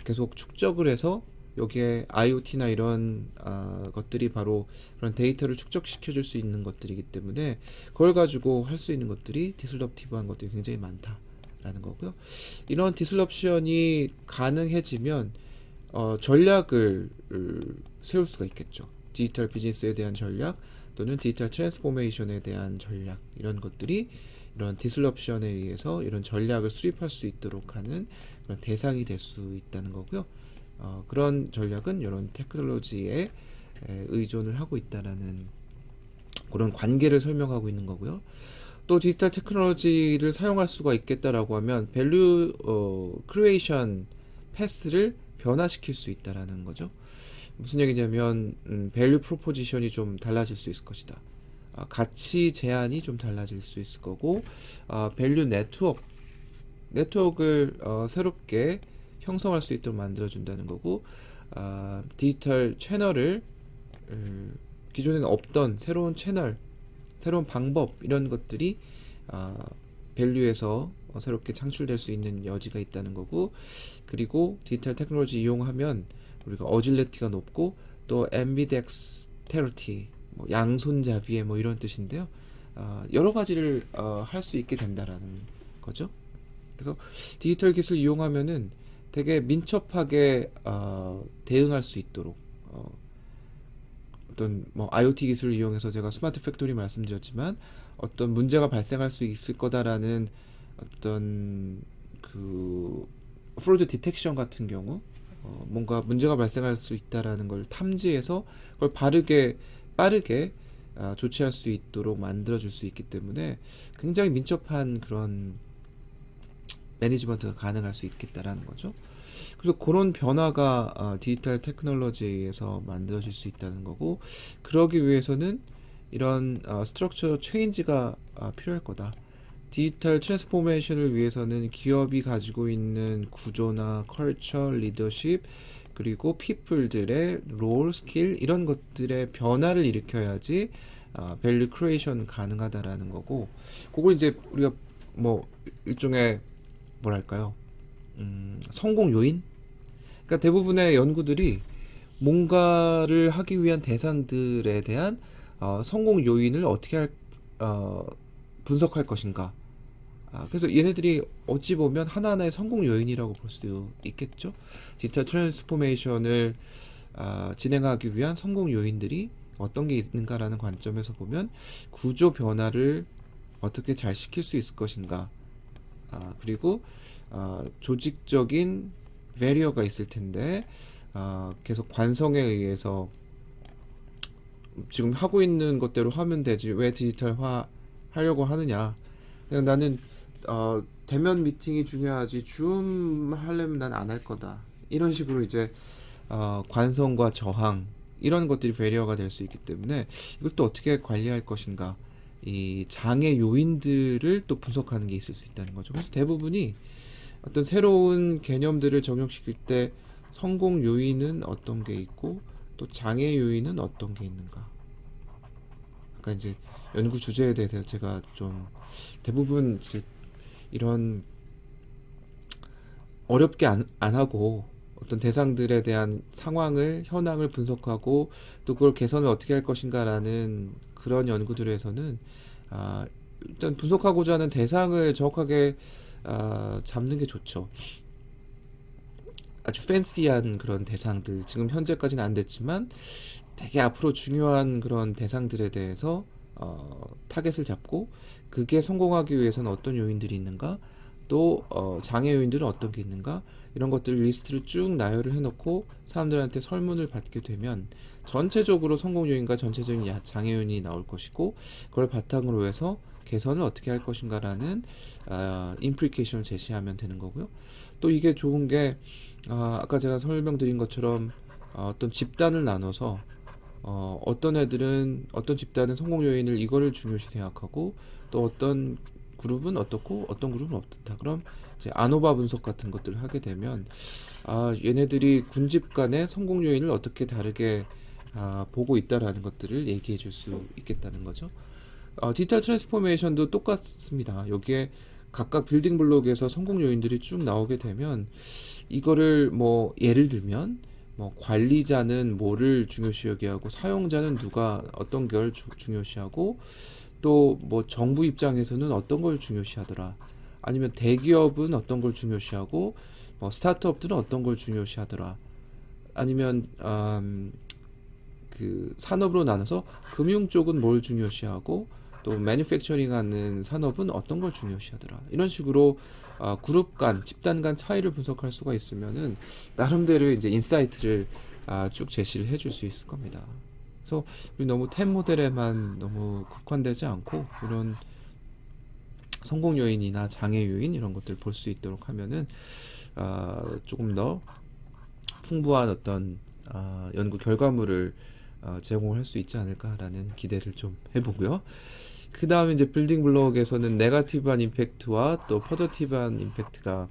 Speaker 1: 계속 축적을 해서 여기에 IoT나 이런 것들이 바로 그런 데이터를 축적시켜 줄 수 있는 것들이기 때문에 그걸 가지고 할 수 있는 것들이 디스럽티브한 것들이 굉장히 많다라는 거고요. 이런 디스럽션이 가능해지면 전략을 세울 수가 있겠죠. 디지털 비즈니스에 대한 전략 또는 디지털 트랜스포메이션에 대한 전략, 이런 것들이 이런 디스럽션에 의해서 이런 전략을 수립할 수 있도록 하는 그런 대상이 될 수 있다는 거고요. 그런 전략은 이런 테크놀로지에 의존을 하고 있다라는 그런 관계를 설명하고 있는 거고요. 또 디지털 테크놀로지를 사용할 수가 있겠다라고 하면 밸류 크리에이션 패스를 변화시킬 수 있다라는 거죠. 무슨 얘기냐면 밸류 프로포지션이 좀 달라질 수 있을 것이다. 가치 제한이 좀 달라질 수 있을 거고, 밸류 네트워크를 새롭게 형성할 수 있도록 만들어준다는 거고, 디지털 채널을 기존에는 없던 새로운 채널, 새로운 방법, 이런 것들이 밸류에서 새롭게 창출될 수 있는 여지가 있다는 거고, 그리고 디지털 테크놀로지 이용하면 우리가 어질리티가 높고 또 앰비덱스테리티, 뭐 양손잡이의 뭐 이런 뜻인데요. 여러 가지를 할 수 있게 된다라는 거죠. 그래서 디지털 기술 이용하면은 되게 민첩하게 대응할 수 있도록, 어떤 뭐 IoT 기술을 이용해서 제가 스마트 팩토리 말씀드렸지만 어떤 문제가 발생할 수 있을 거다라는 어떤 그 프로드 디텍션 같은 경우, 뭔가 문제가 발생할 수 있다라는 걸 탐지해서 그걸 빠르게 조치할 수 있도록 만들어줄 수 있기 때문에 굉장히 민첩한 그런 매니지먼트가 가능할 수 있겠다라는 거죠. 그래서 그런 변화가 디지털 테크놀로지에 의해서 만들어질 수 있다는 거고, 그러기 위해서는 이런 스트럭처 체인지가 필요할 거다. 디지털 트랜스포메이션을 위해서는 기업이 가지고 있는 구조나 컬처, 리더십, 그리고 피플들의 롤, 스킬, 이런 것들의 변화를 일으켜야지 밸류 크리에이션 가능하다라는 거고, 그걸 이제 우리가 뭐 일종의 뭐랄까요, 성공 요인? 그러니까 대부분의 연구들이 뭔가를 하기 위한 대상들에 대한 성공 요인을 어떻게 분석할 것인가. 그래서 얘네들이 어찌 보면 하나하나의 성공 요인이라고 볼 수 있겠죠. 디지털 트랜스포메이션을 진행하기 위한 성공 요인들이 어떤 게 있는가라는 관점에서 보면 구조 변화를 어떻게 잘 시킬 수 있을 것인가, 그리고 조직적인 베리어가 있을 텐데 계속 관성에 의해서 지금 하고 있는 것대로 하면 되지 왜 디지털화 하려고 하느냐, 그냥 나는 대면 미팅이 중요하지 줌 하려면 난 안 할 거다, 이런 식으로 이제 관성과 저항, 이런 것들이 베리어가 될 수 있기 때문에 이걸 또 어떻게 관리할 것인가, 이 장애 요인들을 또 분석하는 게 있을 수 있다는 거죠. 그래서 대부분이 어떤 새로운 개념들을 적용시킬 때 성공 요인은 어떤 게 있고 또 장애 요인은 어떤 게 있는가, 아까 이제 연구 주제에 대해서 제가 좀 대부분 이제 이런 어렵게 안 하고 어떤 대상들에 대한 상황을, 현황을 분석하고 또 그걸 개선을 어떻게 할 것인가라는 그런 연구들에서는 일단 분석하고자 하는 대상을 정확하게 잡는 게 좋죠. 아주 팬시한 그런 대상들, 지금 현재까지는 안 됐지만 되게 앞으로 중요한 그런 대상들에 대해서 타겟을 잡고 그게 성공하기 위해서는 어떤 요인들이 있는가, 또 장애 요인들은 어떤 게 있는가, 이런 것들 리스트를 쭉 나열을 해놓고 사람들한테 설문을 받게 되면 전체적으로 성공 요인과 전체적인 장애 요인이 나올 것이고, 그걸 바탕으로 해서 개선을 어떻게 할 것인가라는 임플리케이션을 제시하면 되는 거고요. 또 이게 좋은 게 아까 제가 설명드린 것처럼 어떤 집단을 나눠서 어떤 애들은, 어떤 집단은 성공 요인을 이거를 중요시 생각하고 또 어떤 그룹은 어떻고 어떤 그룹은 어떻다. 그럼 이제 아노바 분석 같은 것들을 하게 되면 얘네들이 군집 간의 성공 요인을 어떻게 다르게 보고 있다라는 것들을 얘기해 줄 수 있겠다는 거죠. 디지털 트랜스포메이션도 똑같습니다. 여기에 각각 빌딩 블록에서 성공 요인들이 쭉 나오게 되면 이거를 뭐 예를 들면 뭐 관리자는 뭐를 중요시하고 사용자는 누가 어떤 걸 중요시하고 또 뭐 정부 입장에서는 어떤 걸 중요시하더라. 아니면 대기업은 어떤 걸 중요시하고 뭐 스타트업들은 어떤 걸 중요시하더라. 아니면 그 산업으로 나눠서 금융 쪽은 뭘 중요시하고 또 매뉴팩처링 하는 산업은 어떤 걸 중요시하더라. 이런 식으로 그룹 간, 집단 간 차이를 분석할 수가 있으면은 나름대로 이제 인사이트를 쭉 제시를 해줄 수 있을 겁니다. 그래서 우리 너무 템 모델에만 너무 국한되지 않고 이런 성공 요인이나 장애 요인 이런 것들 볼 수 있도록 하면은 조금 더 풍부한 어떤 연구 결과물을 제공을 할 수 있지 않을까라는 기대를 좀 해보고요. 그 다음에 이제 빌딩 블록에서는 네거티브한 임팩트와 또 포지티브한 임팩트가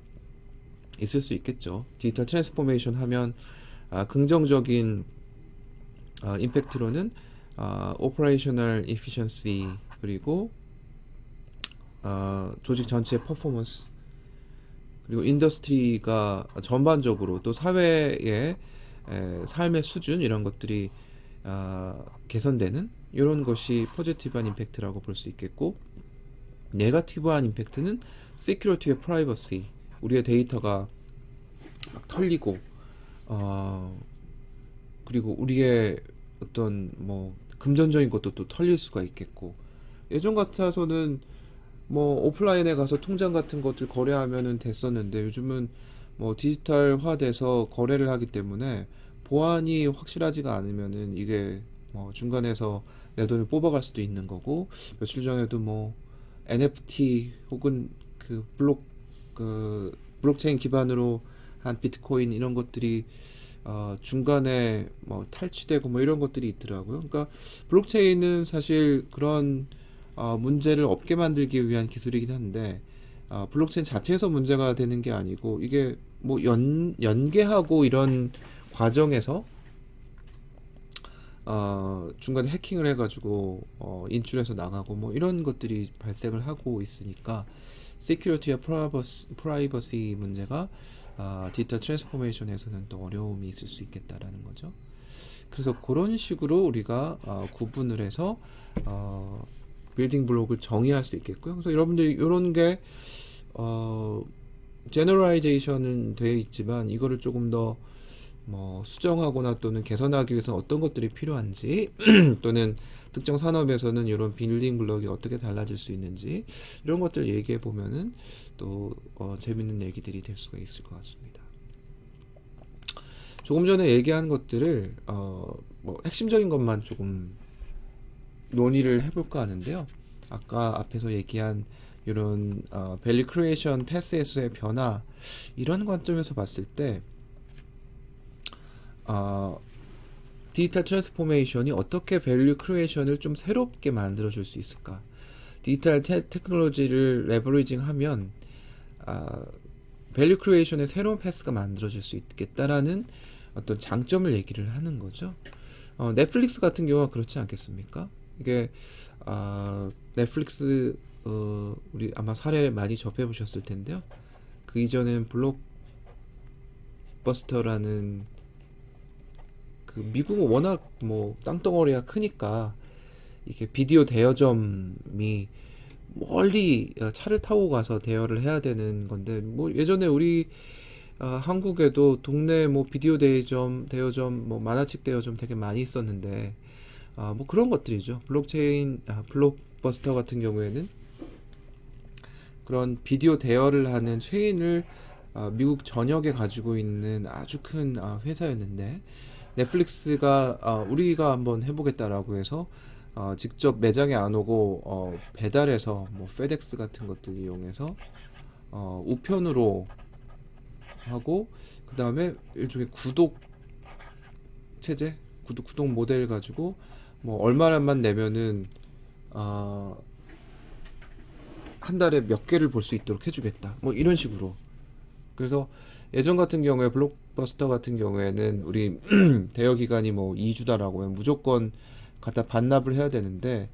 Speaker 1: 있을 수 있겠죠. 디지털 트랜스포메이션 하면 긍정적인 임팩트로는 오퍼레이셔널 이피션시 그리고 조직 전체의 퍼포먼스 그리고 인더스트리가 전반적으로 또 사회의 삶의 수준 이런 것들이 개선되는 이런 것이 포지티브한 임팩트라고 볼 수 있겠고 네거티브한 임팩트는 시큐리티와 프라이버시 우리의 데이터가 막 털리고 그리고 우리의 어떤 뭐 금전적인 것도 또 털릴 수가 있겠고 예전 같아서는 뭐 오프라인에 가서 통장 같은 것들 거래하면은 됐었는데 요즘은 뭐 디지털화돼서 거래를 하기 때문에 보안이 확실하지가 않으면은 이게 뭐 중간에서 내 돈을 뽑아갈 수도 있는 거고 며칠 전에도 뭐 NFT 혹은 그 블록체인 기반으로 한 비트코인 이런 것들이 중간에 뭐 탈취되고 뭐 이런 것들이 있더라고요. 그러니까 블록체인은 사실 그런 문제를 없게 만들기 위한 기술이긴 한데 블록체인 자체에서 문제가 되는 게 아니고 이게 뭐 연계하고 이런 과정에서 중간에 해킹을 해가지고 인출해서 나가고 뭐 이런 것들이 발생을 하고 있으니까 시큐리티와 프라이버시 문제가 디지털 트랜스포메이션에서는 또 어려움이 있을 수 있겠다라는 거죠. 그래서 그런 식으로 우리가 구분을 해서 빌딩 블록을 정의할 수 있겠고요. 그래서 여러분들이 이런 게 제너럴라이제이션은 되어 있지만 이거를 조금 더 뭐 수정하거나 또는 개선하기 위해서 어떤 것들이 필요한지 또는 특정 산업에서는 이런 빌딩 블록이 어떻게 달라질 수 있는지 이런 것들 얘기해 보면은 또 재밌는 얘기들이 될 수가 있을 것 같습니다. 조금 전에 얘기한 것들을 뭐 핵심적인 것만 조금 논의를 해볼까 하는데요. 아까 앞에서 얘기한 이런 밸류 크리에이션 패스에서의 변화 이런 관점에서 봤을 때 디지털 트랜스포메이션이 어떻게 밸류 크리에이션을 좀 새롭게 만들어 줄 수 있을까? 디지털 테크놀로지를 레버리징 하면 밸류 크리에이션의 새로운 패스가 만들어질 수 있겠다라는 어떤 장점을 얘기를 하는 거죠. 넷플릭스 같은 경우가 그렇지 않겠습니까? 이게 넷플릭스 우리 아마 사례 많이 접해 보셨을 텐데요. 그 이전엔 블록버스터라는 그 미국은 워낙 뭐 땅덩어리가 크니까 이게 비디오 대여점이 멀리 차를 타고 가서 대여를 해야 되는 건데 뭐 예전에 우리 한국에도 동네 뭐 비디오 대여점 뭐 만화책 대여점 되게 많이 있었는데 뭐 그런 것들이죠. 블록버스터 같은 경우에는 그런 비디오 대여를 하는 체인을 미국 전역에 가지고 있는 아주 큰 회사였는데 넷플릭스가 우리가 한번 해보겠다라고 해서 직접 매장에 안 오고 배달해서 뭐 페덱스 같은 것들 이용해서 우편으로 하고 그 다음에 일종의 구독 체제, 구독 모델 가지고 뭐 얼마만 내면은 한 달에 몇 개를 볼 수 있도록 해주겠다. 뭐 이런 식으로. 그래서 예전 같은 경우에 블록버스터 같은 경우에는 우리 대여 기간이 뭐 2주다라고 하면 무조건 갖다 반납을 해야 되는데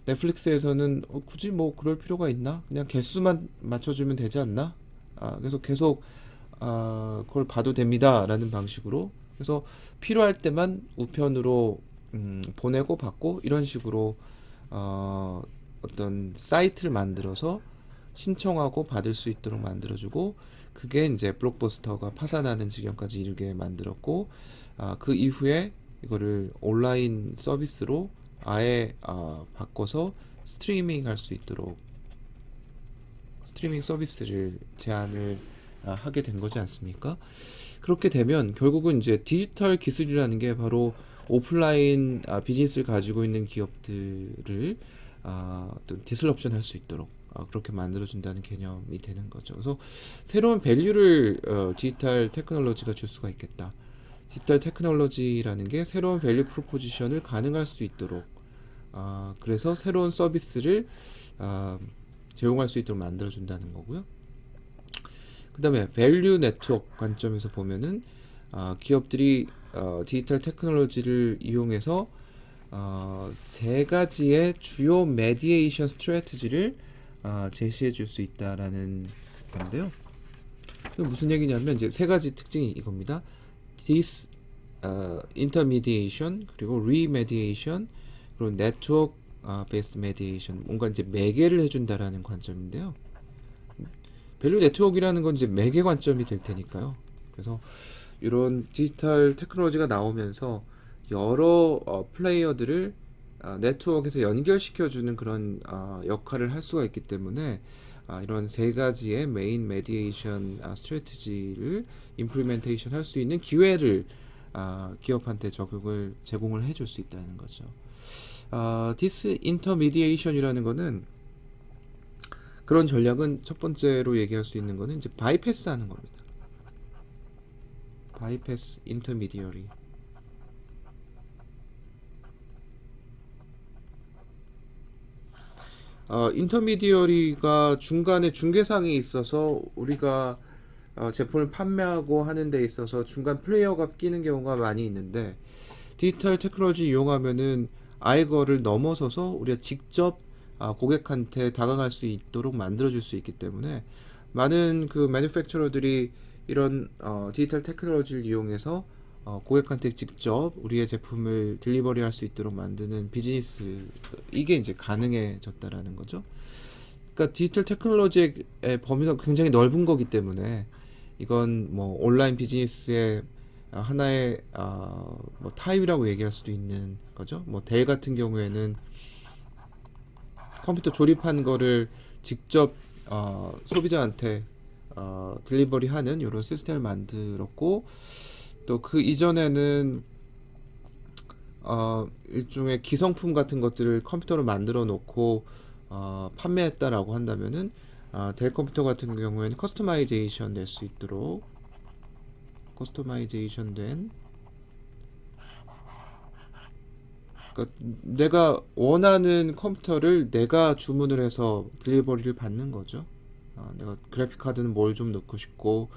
Speaker 1: 넷플릭스에서는 굳이 뭐 그럴 필요가 있나? 그냥 개수만 맞춰주면 되지 않나? 그래서 계속 그걸 봐도 됩니다라는 방식으로 그래서 필요할 때만 우편으로 보내고 받고 이런 식으로 어떤 사이트를 만들어서 신청하고 받을 수 있도록 만들어주고 그게 이제 블록버스터가 파산하는 지경까지 이르게 만들었고 그 이후에 이거를 온라인 서비스로 아예 바꿔서 스트리밍 할 수 있도록 스트리밍 서비스를 제안을 하게 된 거지 않습니까? 그렇게 되면 결국은 이제 디지털 기술이라는 게 바로 오프라인 비즈니스를 가지고 있는 기업들을 또 디슬럽션 할 수 있도록 그렇게 만들어준다는 개념이 되는 거죠. 그래서 새로운 밸류를 디지털 테크놀로지가 줄 수가 있겠다. 디지털 테크놀로지라는 게 새로운 밸류 프로포지션을 가능할 수 있도록 그래서 새로운 서비스를 제공할 수 있도록 만들어준다는 거고요. 그 다음에 밸류 네트워크 관점에서 보면은 기업들이 디지털 테크놀로지를 이용해서 세 가지의 주요 메디에이션 스트래티지를 제시해 줄 수 있다라는 건데요. 무슨 얘기냐면 이제 세 가지 특징이 이겁니다. dis intermediation 그리고 remediation 그리고 network based mediation 뭔가 이제 매개를 해준다라는 관점인데요. 밸류 네트워크이라는 건 이제 매개 관점이 될 테니까요. 그래서 이런 디지털 테크놀로지가 나오면서 여러 플레이어들을 네트워크에서 연결시켜주는 그런 역할을 할 수가 있기 때문에 이런 세 가지의 메인 메디에이션 스트래티지를 임플리멘테이션 할 수 있는 기회를 기업한테 제공을 해줄 수 있다는 거죠. 디스인터미디에이션이라는 거는 그런 전략은 첫 번째로 얘기할 수 있는 거는 이제 바이패스 하는 겁니다. 바이패스 인터미디어리. 인터미디어리가 중간에 중개상이 있어서 우리가 제품을 판매하고 하는 데 있어서 중간 플레이어가 끼는 경우가 많이 있는데 디지털 테크놀로지 이용하면은 아예 그거를 넘어서서 우리가 직접 고객한테 다가갈 수 있도록 만들어줄 수 있기 때문에 많은 그 매니팩처러들이 이런 디지털 테크놀로지를 이용해서 고객한테 직접 우리의 제품을 딜리버리 할 수 있도록 만드는 비즈니스 이게 이제 가능해졌다라는 거죠. 그러니까 디지털 테크놀로지의 범위가 굉장히 넓은 거기 때문에 이건 뭐 온라인 비즈니스의 하나의 뭐 타입이라고 얘기할 수도 있는 거죠. 뭐 델 같은 경우에는 컴퓨터 조립한 거를 직접 소비자한테 딜리버리하는 이런 시스템을 만들었고 또 그 이전에는 일종의 기성품 같은 것들을 컴퓨터로 만들어 놓고 판매했다라고 한다면은 델 컴퓨터 같은 경우에는 커스터마이제이션 될 수 있도록 커스터마이제이션 된 그러니까 내가 원하는 컴퓨터를 내가 주문을 해서 딜리버리를 받는 거죠. 내가 그래픽 카드는 뭘 좀 넣고 싶고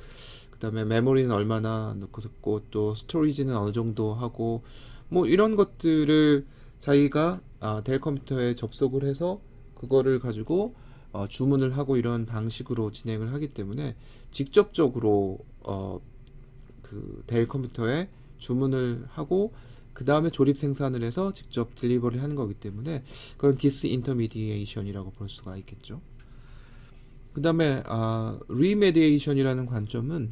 Speaker 1: 그 다음에 메모리는 얼마나 넣고 싶고 또 스토리지는 어느 정도 하고 뭐 이런 것들을 자기가 델 컴퓨터에 접속을 해서 그거를 가지고 주문을 하고 이런 방식으로 진행을 하기 때문에 직접적으로 그 델 컴퓨터에 주문을 하고 그 다음에 조립 생산을 해서 직접 딜리버리 하는 거기 때문에 그건 디스인터미디에이션이라고 볼 수가 있겠죠. 그 다음에 리메디에이션이라는 관점은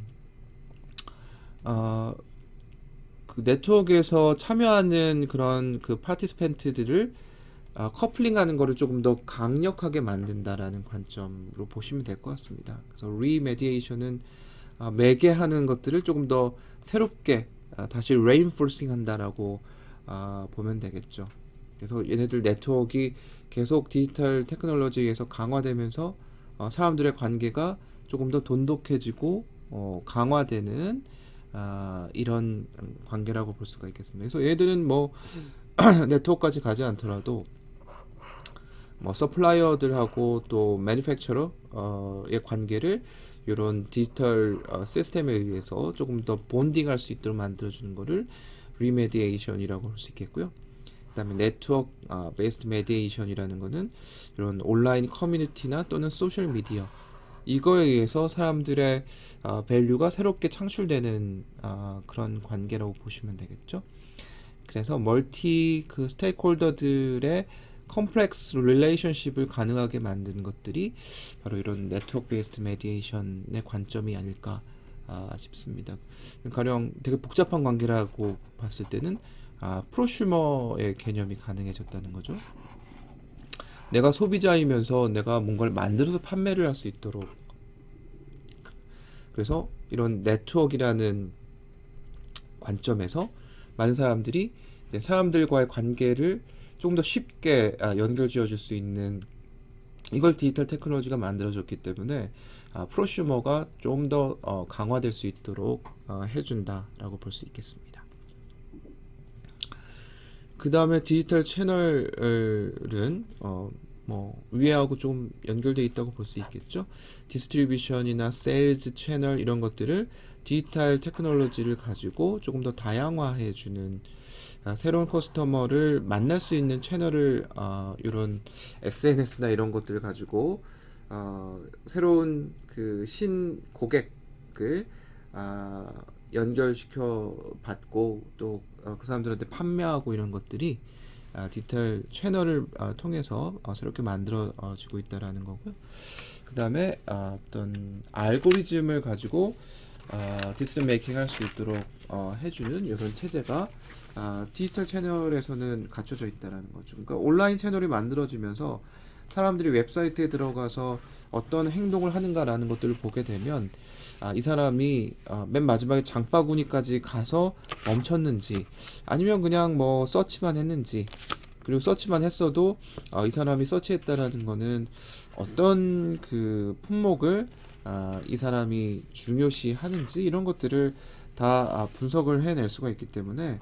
Speaker 1: 그 네트워크에서 참여하는 그런 그 파티스펜트들을 커플링하는 거를 조금 더 강력하게 만든다라는 관점으로 보시면 될 것 같습니다. 그래서 리메디에이션은 매개하는 것들을 조금 더 새롭게 다시 reinforcing 한다라고 보면 되겠죠. 그래서 얘네들 네트워크가 계속 디지털 테크놀로지에서 강화되면서 사람들의 관계가 조금 더 돈독해지고 강화되는 이런 관계라고 볼 수가 있겠습니다. 그래서 얘들은 뭐 네트워크까지 가지 않더라도 뭐 서플라이어들하고 또 매니팩처러의 관계를 이런 디지털 시스템에 의해서 조금 더 본딩할 수 있도록 만들어주는 거를 리메디에이션이라고 할 수 있겠고요. 그다음에 네트워크 베이스드 메디에이션이라는 거는 이런 온라인 커뮤니티나 또는 소셜 미디어 이거에 의해서 사람들의 밸류가 새롭게 창출되는 그런 관계라고 보시면 되겠죠. 그래서 멀티 그 스테이크홀더들의 컴플렉스 릴레이션십을 가능하게 만든 것들이 바로 이런 네트워크 베이스드 메디에이션의 관점이 아닐까 싶습니다. 가령 되게 복잡한 관계라고 봤을 때는 프로슈머의 개념이 가능해졌다는 거죠. 내가 소비자이면서 내가 뭔가를 만들어서 판매를 할 수 있도록, 그래서 이런 네트워크라는 관점에서 많은 사람들이 이제 사람들과의 관계를 조금 더 쉽게 연결 지어줄 수 있는, 이걸 디지털 테크놀로지가 만들어줬기 때문에 프로슈머가 좀 더 강화될 수 있도록 해준다라고 볼 수 있겠습니다. 그 다음에 디지털 채널은 뭐 위에하고 좀 연결되어 있다고 볼 수 있겠죠. 디스트리뷰션이나 세일즈 채널 이런 것들을 디지털 테크놀로지를 가지고 조금 더 다양화해 주는, 새로운 커스터머를 만날 수 있는 채널을 이런 SNS나 이런 것들을 가지고 새로운 그 신 고객을 연결시켜 받고 또 그 사람들한테 판매하고 이런 것들이 디지털 채널을 통해서 새롭게 만들어지고 있다라는 거고요. 그 다음에 어떤 알고리즘을 가지고 디시전 메이킹 할 수 있도록 해주는 이런 체제가 디지털 채널에서는 갖춰져 있다라는 거죠. 그러니까 온라인 채널이 만들어지면서 사람들이 웹사이트에 들어가서 어떤 행동을 하는가라는 것들을 보게 되면 이 사람이 맨 마지막에 장바구니까지 가서 멈췄는지, 아니면 그냥 뭐 서치만 했는지, 그리고 서치만 했어도 이 사람이 서치했다라는 거는 어떤 그 품목을 이 사람이 중요시 하는지 이런 것들을 다 분석을 해낼 수가 있기 때문에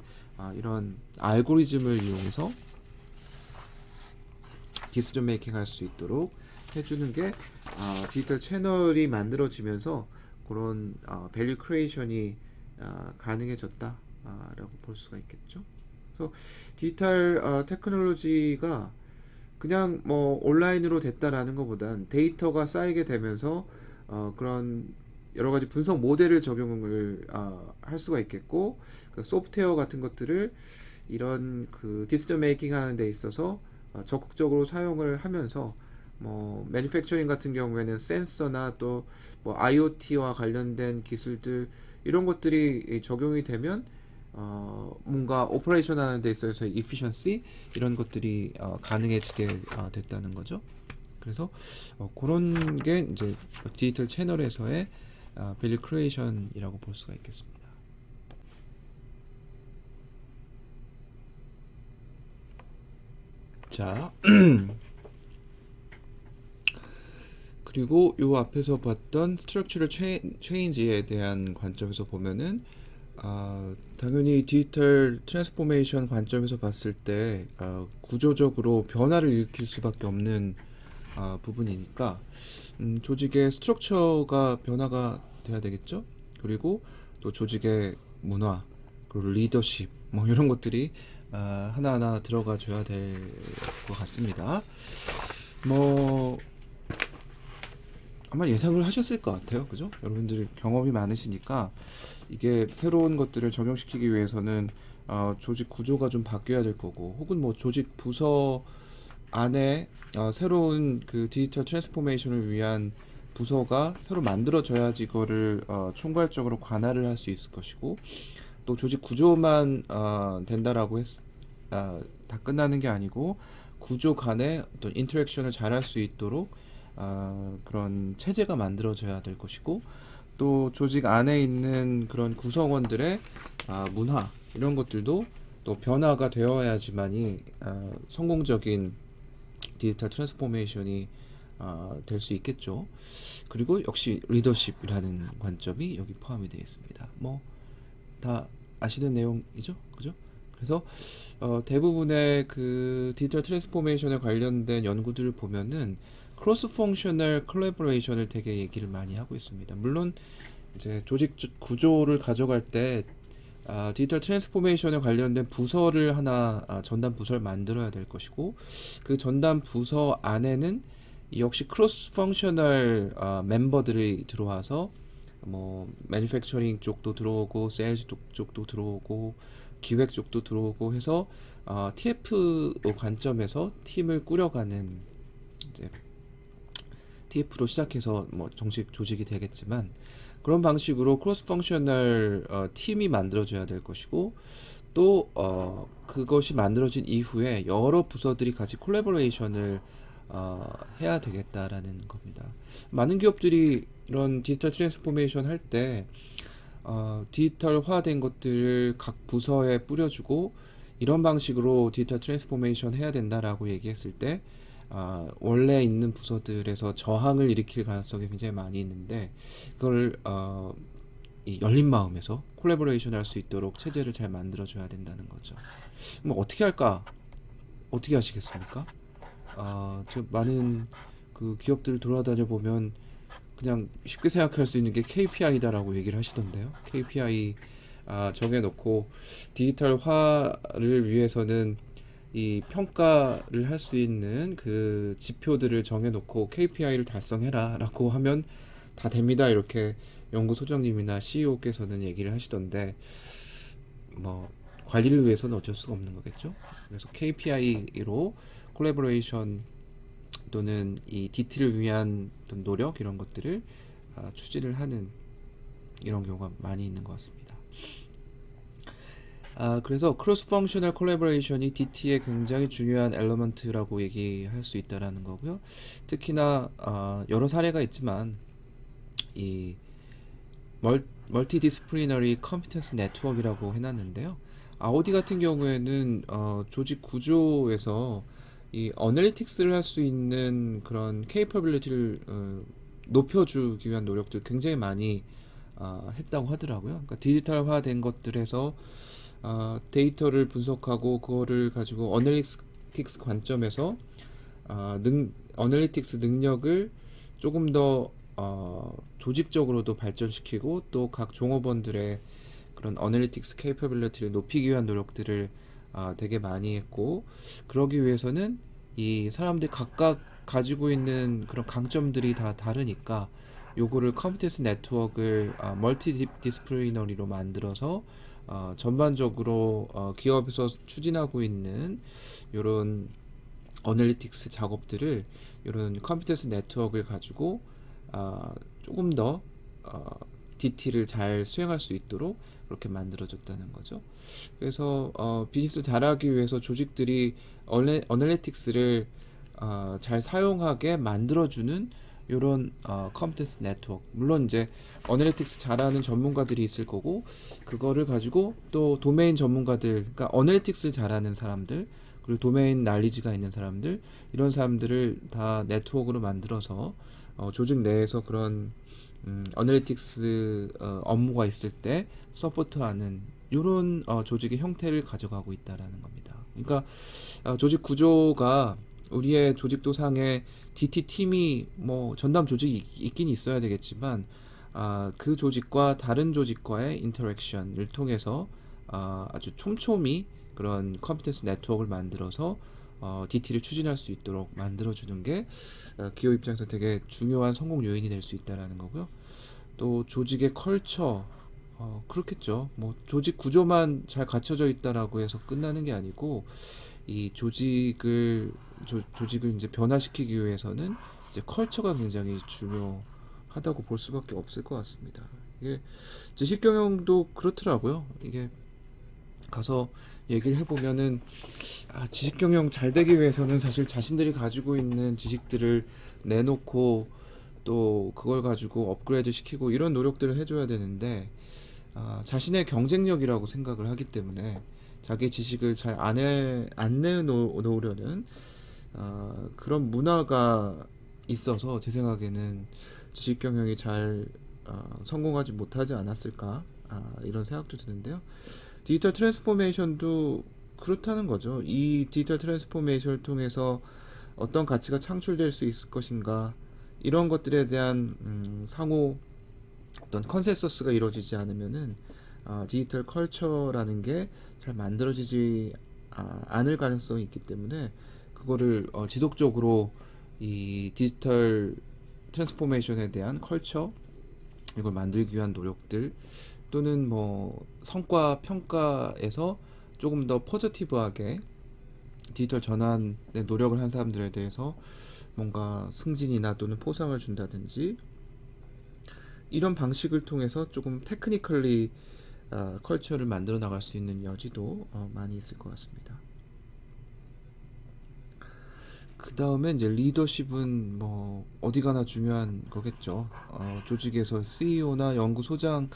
Speaker 1: 이런 알고리즘을 이용해서 디시전 메이킹 할 수 있도록 해주는 게 디지털 채널이 만들어지면서 그런 밸류 크리에이션이 가능해졌다라고 볼 수가 있겠죠. 그래서 디지털 테크놀로지가 그냥 뭐 온라인으로 됐다라는 것보단 데이터가 쌓이게 되면서 그런 여러 가지 분석 모델을 적용을 할 수가 있겠고, 그 소프트웨어 같은 것들을 이런 그 디시전 메이킹 하는 데 있어서 적극적으로 사용을 하면서 뭐 매니팩처링 같은 경우에는 센서나 또 뭐 IoT와 관련된 기술들 이런 것들이 적용이 되면 뭔가 오퍼레이션 하는 데 있어서 이피션시 이런 것들이 가능해지게 됐다는 거죠. 그래서 그런 게 이제 디지털 채널에서의 밸류 크리에이션이라고 볼 수가 있겠습니다. 자, 그리고 요 앞에서 봤던 스트럭처럴 체인지에 대한 관점에서 보면은 당연히 디지털 트랜스포메이션 관점에서 봤을 때 구조적으로 변화를 일으킬 수밖에 없는 부분이니까 조직의 스트럭처가 변화가 돼야 되겠죠. 그리고 또 조직의 문화, 그리고 리더십 뭐 이런 것들이 하나하나 들어가 줘야 될 것 같습니다. 뭐 아마 예상을 하셨을 것 같아요. 그죠? 여러분들 경험이 많으시니까 이게 새로운 것들을 적용시키기 위해서는 조직 구조가 좀 바뀌어야 될 거고, 혹은 뭐 조직 부서 안에 새로운 그 디지털 트랜스포메이션을 위한 부서가 새로 만들어져야지 이거를 총괄적으로 관할을 할 수 있을 것이고, 또 조직 구조만 된다라고 다 끝나는 게 아니고 구조 간에 어떤 인터랙션을 잘 할 수 있도록 그런 체제가 만들어져야 될 것이고, 또 조직 안에 있는 그런 구성원들의 문화 이런 것들도 또 변화가 되어야지만이 성공적인 디지털 트랜스포메이션이 될 수 있겠죠. 그리고 역시 리더십이라는 관점이 여기 포함이 되어 있습니다. 뭐 다 아시는 내용이죠, 그죠? 그래서 대부분의 그 디지털 트랜스포메이션에 관련된 연구들을 보면은 크로스 펑셔널 컬래버레이션을 되게 얘기를 많이 하고 있습니다. 물론 이제 조직 구조를 가져갈 때 디지털 트랜스포메이션에 관련된 부서를 하나 전담 부서를 만들어야 될 것이고 그 전담 부서 안에는 역시 크로스 펑셔널 멤버들이 들어와서 뭐 매니팩처링 쪽도 들어오고 세일즈 쪽도 들어오고 기획 쪽도 들어오고 해서 TF 관점에서 팀을 꾸려가는 이제 TF로 시작해서 뭐 정식 조직이 되겠지만 그런 방식으로 크로스 펑셔널 팀이 만들어져야 될 것이고 또 그것이 만들어진 이후에 여러 부서들이 같이 콜라보레이션을 해야 되겠다라는 겁니다. 많은 기업들이 이런 디지털 트랜스포메이션 할 때 디지털화된 것들을 각 부서에 뿌려주고 이런 방식으로 디지털 트랜스포메이션 해야 된다라고 얘기했을 때 원래 있는 부서들에서 저항을 일으킬 가능성이 굉장히 많이 있는데 그걸 이 열린 마음에서 콜라보레이션 할 수 있도록 체제를 잘 만들어줘야 된다는 거죠. 뭐 어떻게 할까? 어떻게 하시겠습니까? 저 많은 그 기업들을 돌아다녀 보면 그냥 쉽게 생각할 수 있는 게 KPI다라고 얘기를 하시던데요. KPI 정해놓고 디지털화를 위해서는 이 평가를 할 수 있는 그 지표들을 정해놓고 KPI를 달성해라라고 하면 다 됩니다. 이렇게 연구소장님이나 CEO께서는 얘기를 하시던데 뭐 관리를 위해서는 어쩔 수가 없는 거겠죠. 그래서 KPI로 콜라보레이션 또는 이 DT를 위한 어떤 노력 이런 것들을 추진을 하는 이런 경우가 많이 있는 것 같습니다. 그래서 크로스 펑셔널 콜라보레이션이 DT의 굉장히 중요한 엘리먼트라고 얘기할 수 있다라는 거고요. 특히나 여러 사례가 있지만 이 멀티 디스플리너리 컴피턴스 네트워크라고 해놨는데요. 아우디 같은 경우에는 조직 구조에서 이 어널리틱스를 할 수 있는 그런 케이퍼빌리티를 높여주기 위한 노력들 굉장히 많이 했다고 하더라고요. 그러니까 디지털화된 것들에서 데이터를 분석하고 그거를 가지고 어널리틱스 관점에서 어널리틱스 능력을 조금 더 조직적으로도 발전시키고 또 각 종업원들의 그런 어널리틱스 케이퍼빌리티를 높이기 위한 노력들을 되게 많이 했고 그러기 위해서는 이 사람들 각각 가지고 있는 그런 강점들이 다 다르니까 요거를 컴퓨터스 네트워크를 멀티 디스플리너리로 만들어서 전반적으로 기업에서 추진하고 있는 요런 어널리틱스 작업들을 이런 컴퓨터스 네트워크를 가지고 조금 더 DT를 잘 수행할 수 있도록 그렇게 만들어졌다는 거죠. 그래서 비즈니스 잘하기 위해서 조직들이 어널리틱스를 잘 사용하게 만들어주는 이런 컴퓨터스 네트워크. 물론 이제 어널리틱스 잘하는 전문가들이 있을 거고 그거를 가지고 또 도메인 전문가들, 그러니까 어널리틱스 잘하는 사람들 그리고 도메인 날리지가 있는 사람들 이런 사람들을 다 네트워크로 만들어서 조직 내에서 그런 어널리틱스 업무가 있을 때 서포트하는 이런 조직의 형태를 가져가고 있다라는 겁니다. 그러니까 조직 구조가 우리의 조직도 상에 DT 팀이 뭐 전담 조직이 있긴 있어야 되겠지만 그 조직과 다른 조직과의 인터랙션을 통해서 아주 촘촘히 그런 컴퓨터스 네트워크를 만들어서 DT를 추진할 수 있도록 만들어주는 게 기업 입장에서 되게 중요한 성공 요인이 될 수 있다라는 거고요. 또 조직의 컬처, 그렇겠죠. 뭐 조직 구조만 잘 갖춰져 있다라고 해서 끝나는 게 아니고 이 조직을 이제 변화시키기 위해서는 이제 컬처가 굉장히 중요하다고 볼 수밖에 없을 것 같습니다. 이게 지식 경영도 그렇더라고요. 이게 가서 얘기를 해보면은 지식 경영 잘 되기 위해서는 사실 자신들이 가지고 있는 지식들을 내놓고 또 그걸 가지고 업그레이드 시키고 이런 노력들을 해줘야 되는데 자신의 경쟁력이라고 생각을 하기 때문에 자기 지식을 잘 안 내놓으려는 그런 문화가 있어서 제 생각에는 지식 경영이 잘 성공하지 못하지 않았을까 이런 생각도 드는데요. 디지털 트랜스포메이션도 그렇다는 거죠. 이 디지털 트랜스포메이션을 통해서 어떤 가치가 창출될 수 있을 것인가, 이런 것들에 대한 상호 어떤 컨센서스가 이루어지지 않으면은 디지털 컬처라는 게 잘 만들어지지 않을 가능성이 있기 때문에, 그거를 지속적으로 이 디지털 트랜스포메이션에 대한 컬처, 이걸 만들기 위한 노력들, 또는 뭐 성과 평가에서 조금 더 포지티브하게 디지털 전환에 노력을 한 사람들에 대해서 뭔가 승진이나 또는 포상을 준다든지, 이런 방식을 통해서 조금 테크니컬리 컬처를 만들어 나갈 수 있는 여지도 많이 있을 것 같습니다. 그 다음에 이제 리더십은 뭐 어디 가나 중요한 거겠죠. 조직에서 CEO나 연구소장들이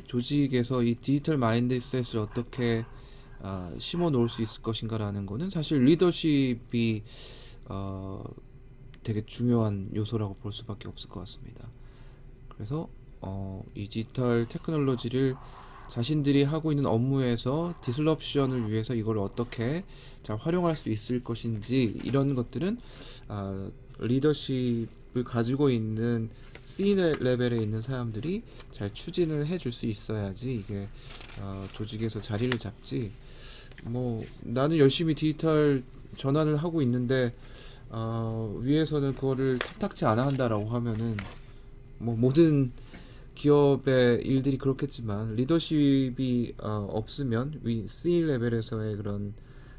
Speaker 1: 조직에서 이 디지털 마인드셋을 어떻게 심어 놓을 수 있을 것인가라는 거는 사실 리더십이 어, 되게 중요한 요소라고 볼 수밖에 없을 것 같습니다. 그래서 이 디지털 테크놀로지를 자신들이 하고 있는 업무에서 디슬럽션을 위해서 이걸 어떻게 잘 활용할 수 있을 것인지, 이런 것들은 리더십을 가지고 있는 C 레벨에 있는 사람들이 잘 추진을 해줄 수 있어야지 이게 조직에서 자리를 잡지. 뭐 나는 열심히 디지털 전환을 하고 있는데 위에서는 그거를 탐탁치 않아 한다라고 하면은, 뭐 모든 기업의 일들이 그렇겠지만 리더십이 없으면, 위 C 레벨에서의 그런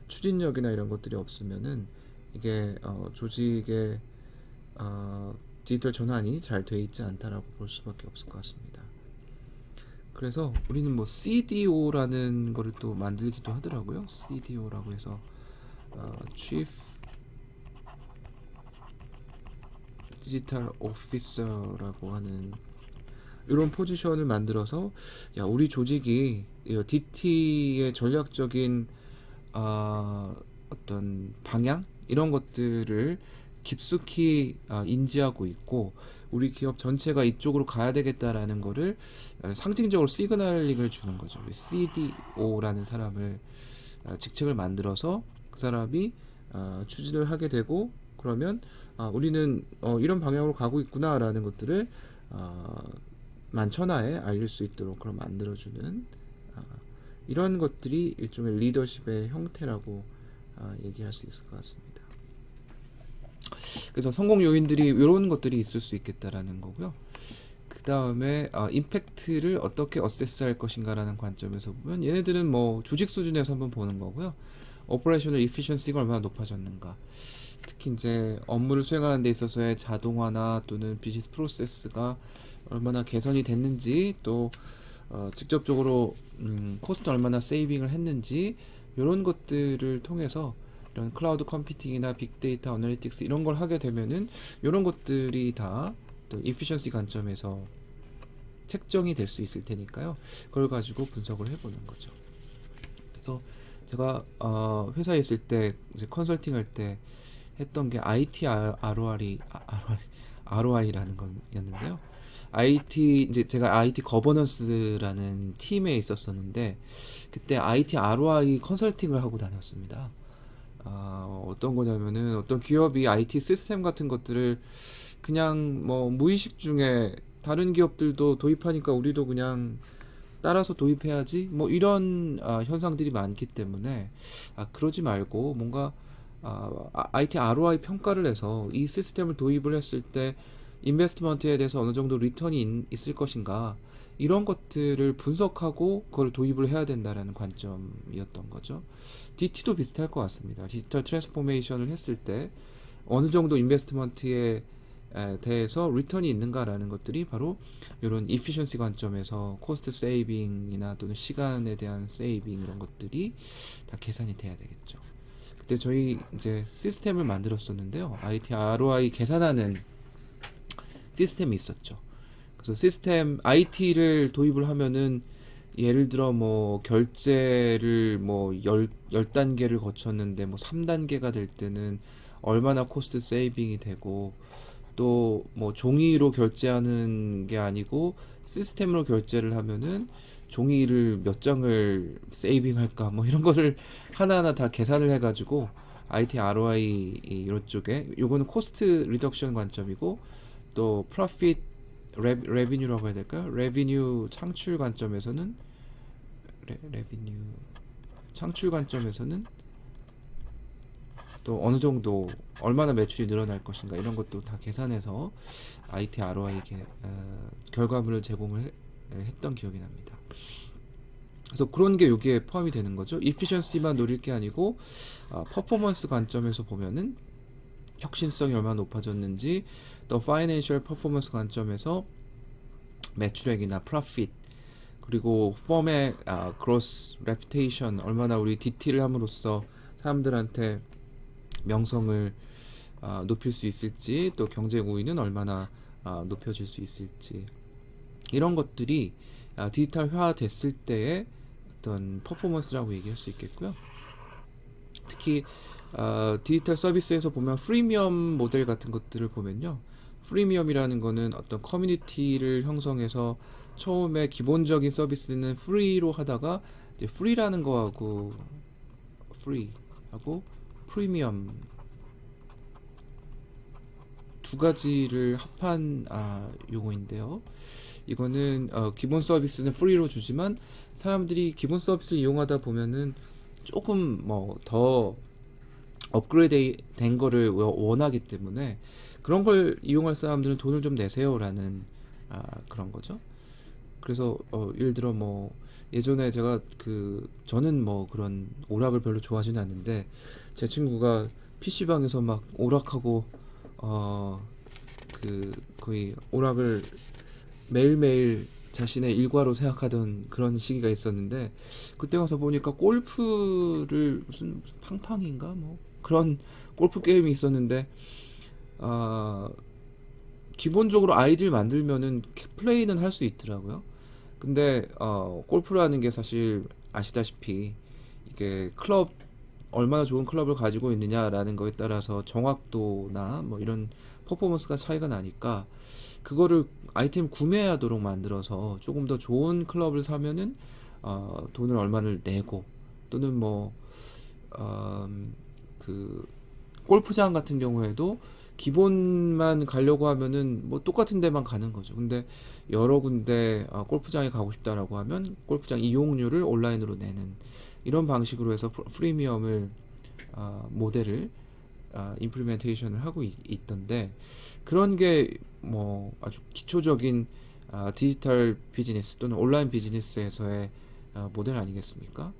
Speaker 1: 추진력이나 이런 것들이 없으면은 이게 조직의 디지털 전환이 잘 돼 있지 않다라고 볼 수밖에 없을 것 같습니다. 그래서 우리는 뭐 CDO라는 거를 또 만들기도 하더라고요. CDO라고 해서 Chief Digital Officer라고 하는 이런 포지션을 만들어서, 야, 우리 조직이 DT의 전략적인 어떤 방향, 이런 것들을 깊숙이 인지하고 있고, 우리 기업 전체가 이쪽으로 가야 되겠다라는 거를 상징적으로 시그널링을 주는 거죠. CDO라는 사람을 직책을 만들어서 그 사람이 추진을 하게 되고, 그러면 우리는 이런 방향으로 가고 있구나라는 것들을 만천하에 알릴 수 있도록 그런 만들어주는 이런 것들이 일종의 리더십의 형태라고 얘기할 수 있을 것 같습니다. 그래서 성공 요인들이 이런 것들이 있을 수 있겠다라는 거고요. 그 다음에 임팩트를 어떻게 어세스할 것인가라는 관점에서 보면, 얘네들은 뭐 조직 수준에서 한번 보는 거고요. 오퍼레이셔널 이피션시가 얼마나 높아졌는가, 특히 이제 업무를 수행하는 데 있어서의 자동화나 또는 비즈니스 프로세스가 얼마나 개선이 됐는지, 또 직접적으로 코스트 얼마나 세이빙을 했는지, 이런 것들을 통해서 이런 클라우드 컴퓨팅이나 빅데이터 어널리틱스 이런 걸 하게 되면은 이런 것들이 다 또 이피션시 관점에서 책정이 될 수 있을 테니까요. 그걸 가지고 분석을 해보는 거죠. 그래서 제가 회사에 있을 때 이제 컨설팅 할 때 했던 게 IT ROI라는 거였는데요. 이제 제가 IT 거버넌스라는 팀에 있었었는데, 그때 IT ROI 컨설팅을 하고 다녔습니다. 어떤 거냐면은, 어떤 기업이 IT 시스템 같은 것들을 그냥 뭐 무의식 중에 다른 기업들도 도입하니까 우리도 그냥 따라서 도입해야지, 뭐 이런 현상들이 많기 때문에 그러지 말고 뭔가 IT ROI 평가를 해서 이 시스템을 도입을 했을 때 인베스트먼트에 대해서 어느 정도 리턴이 있을 것인가, 이런 것들을 분석하고 그걸 도입을 해야 된다라는 관점이었던 거죠. DT도 비슷할 것 같습니다. 디지털 트랜스포메이션을 했을 때 어느 정도 인베스트먼트에 대해서 리턴이 있는가라는 것들이 바로 이런 이피션시 관점에서 코스트 세이빙이나 또는 시간에 대한 세이빙, 이런 것들이 다 계산이 돼야 되겠죠. 그때 저희 이제 시스템을 만들었었는데요. IT ROI 계산하는 시스템이 있었죠. 그래서 시스템 IT를 도입을 하면은, 예를 들어 뭐 결제를 뭐 10단계를 거쳤는데 뭐 3단계가 될 때는 얼마나 코스트 세이빙이 되고, 또 뭐 종이로 결제하는 게 아니고 시스템으로 결제를 하면은 종이를 몇 장을 세이빙할까 뭐 이런 거를 하나하나 다 계산을 해가지고 IT ROI 이런 쪽에 요거는 코스트 리덕션 관점이고 또 프로핏 레비뉴라고 해야 될까요? 레비뉴 창출 관점에서는 레비뉴 창출 관점에서는 또 어느 정도 얼마나 매출이 늘어날 것인가 이런 것도 다 계산해서 IT ROI 결과물을 제공을 했던 기억이 납니다. 그래서 그런 게 여기에 포함이 되는 거죠. 이피션시만 노릴 게 아니고 퍼포먼스 관점에서 보면은 혁신성이 얼마나 높아졌는지, 또 파이낸셜 퍼포먼스 관점에서 매출액이나 프로핏, 그리고 펌의 그로스 레퓨테이션 얼마나 우리 DT를 함으로써 사람들한테 명성을 높일 수 있을지, 또 경쟁 우위는 얼마나 높여질 수 있을지, 이런 것들이 디지털화 됐을 때의 어떤 퍼포먼스라고 얘기할 수 있겠고요. 특히 디지털 서비스에서 보면 프리미엄 모델 같은 것들을 보면요, 프리미엄이라는 거는 어떤 커뮤니티를 형성해서 처음에 기본적인 서비스는 프리로 하다가 이제 프리라는 거하고 프리하고 프리미엄 두 가지를 합한 용어인데요. 이거는 기본 서비스는 프리로 주지만 사람들이 기본 서비스 이용하다 보면은 조금 뭐 더 업그레이드 된 거를 원하기 때문에 그런 걸 이용할 사람들은 돈을 좀 내세요라는 그런 거죠. 그래서 예를 들어 뭐 예전에 제가 저는 뭐 그런 오락을 별로 좋아하지는 않는데 제 친구가 PC방에서 막 오락하고 거의 오락을 매일매일 자신의 일과로 생각하던 그런 시기가 있었는데, 그때 가서 보니까 골프를 무슨 팡팡인가 뭐 그런 골프 게임이 있었는데 아 기본적으로 아이디를 만들면은 플레이는 할 수 있더라고요. 근데 골프라는 게 사실 아시다시피 이게 얼마나 좋은 클럽을 가지고 있느냐라는 거에 따라서 정확도나 뭐 이런 퍼포먼스가 차이가 나니까 그거를 아이템 구매하도록 만들어서 조금 더 좋은 클럽을 사면은 돈을 얼마를 내고, 또는 뭐 그 골프장 같은 경우에도 기본만 가려고 하면은 뭐 똑같은 데만 가는 거죠. 근데 여러 군데 골프장에 가고 싶다라고 하면 골프장 이용료를 온라인으로 내는 이런 방식으로 해서 프리미엄을 모델을 임플리멘테이션을 하고 있던데, 그런 게 뭐 아주 기초적인 디지털 비즈니스 또는 온라인 비즈니스에서의 모델 아니겠습니까?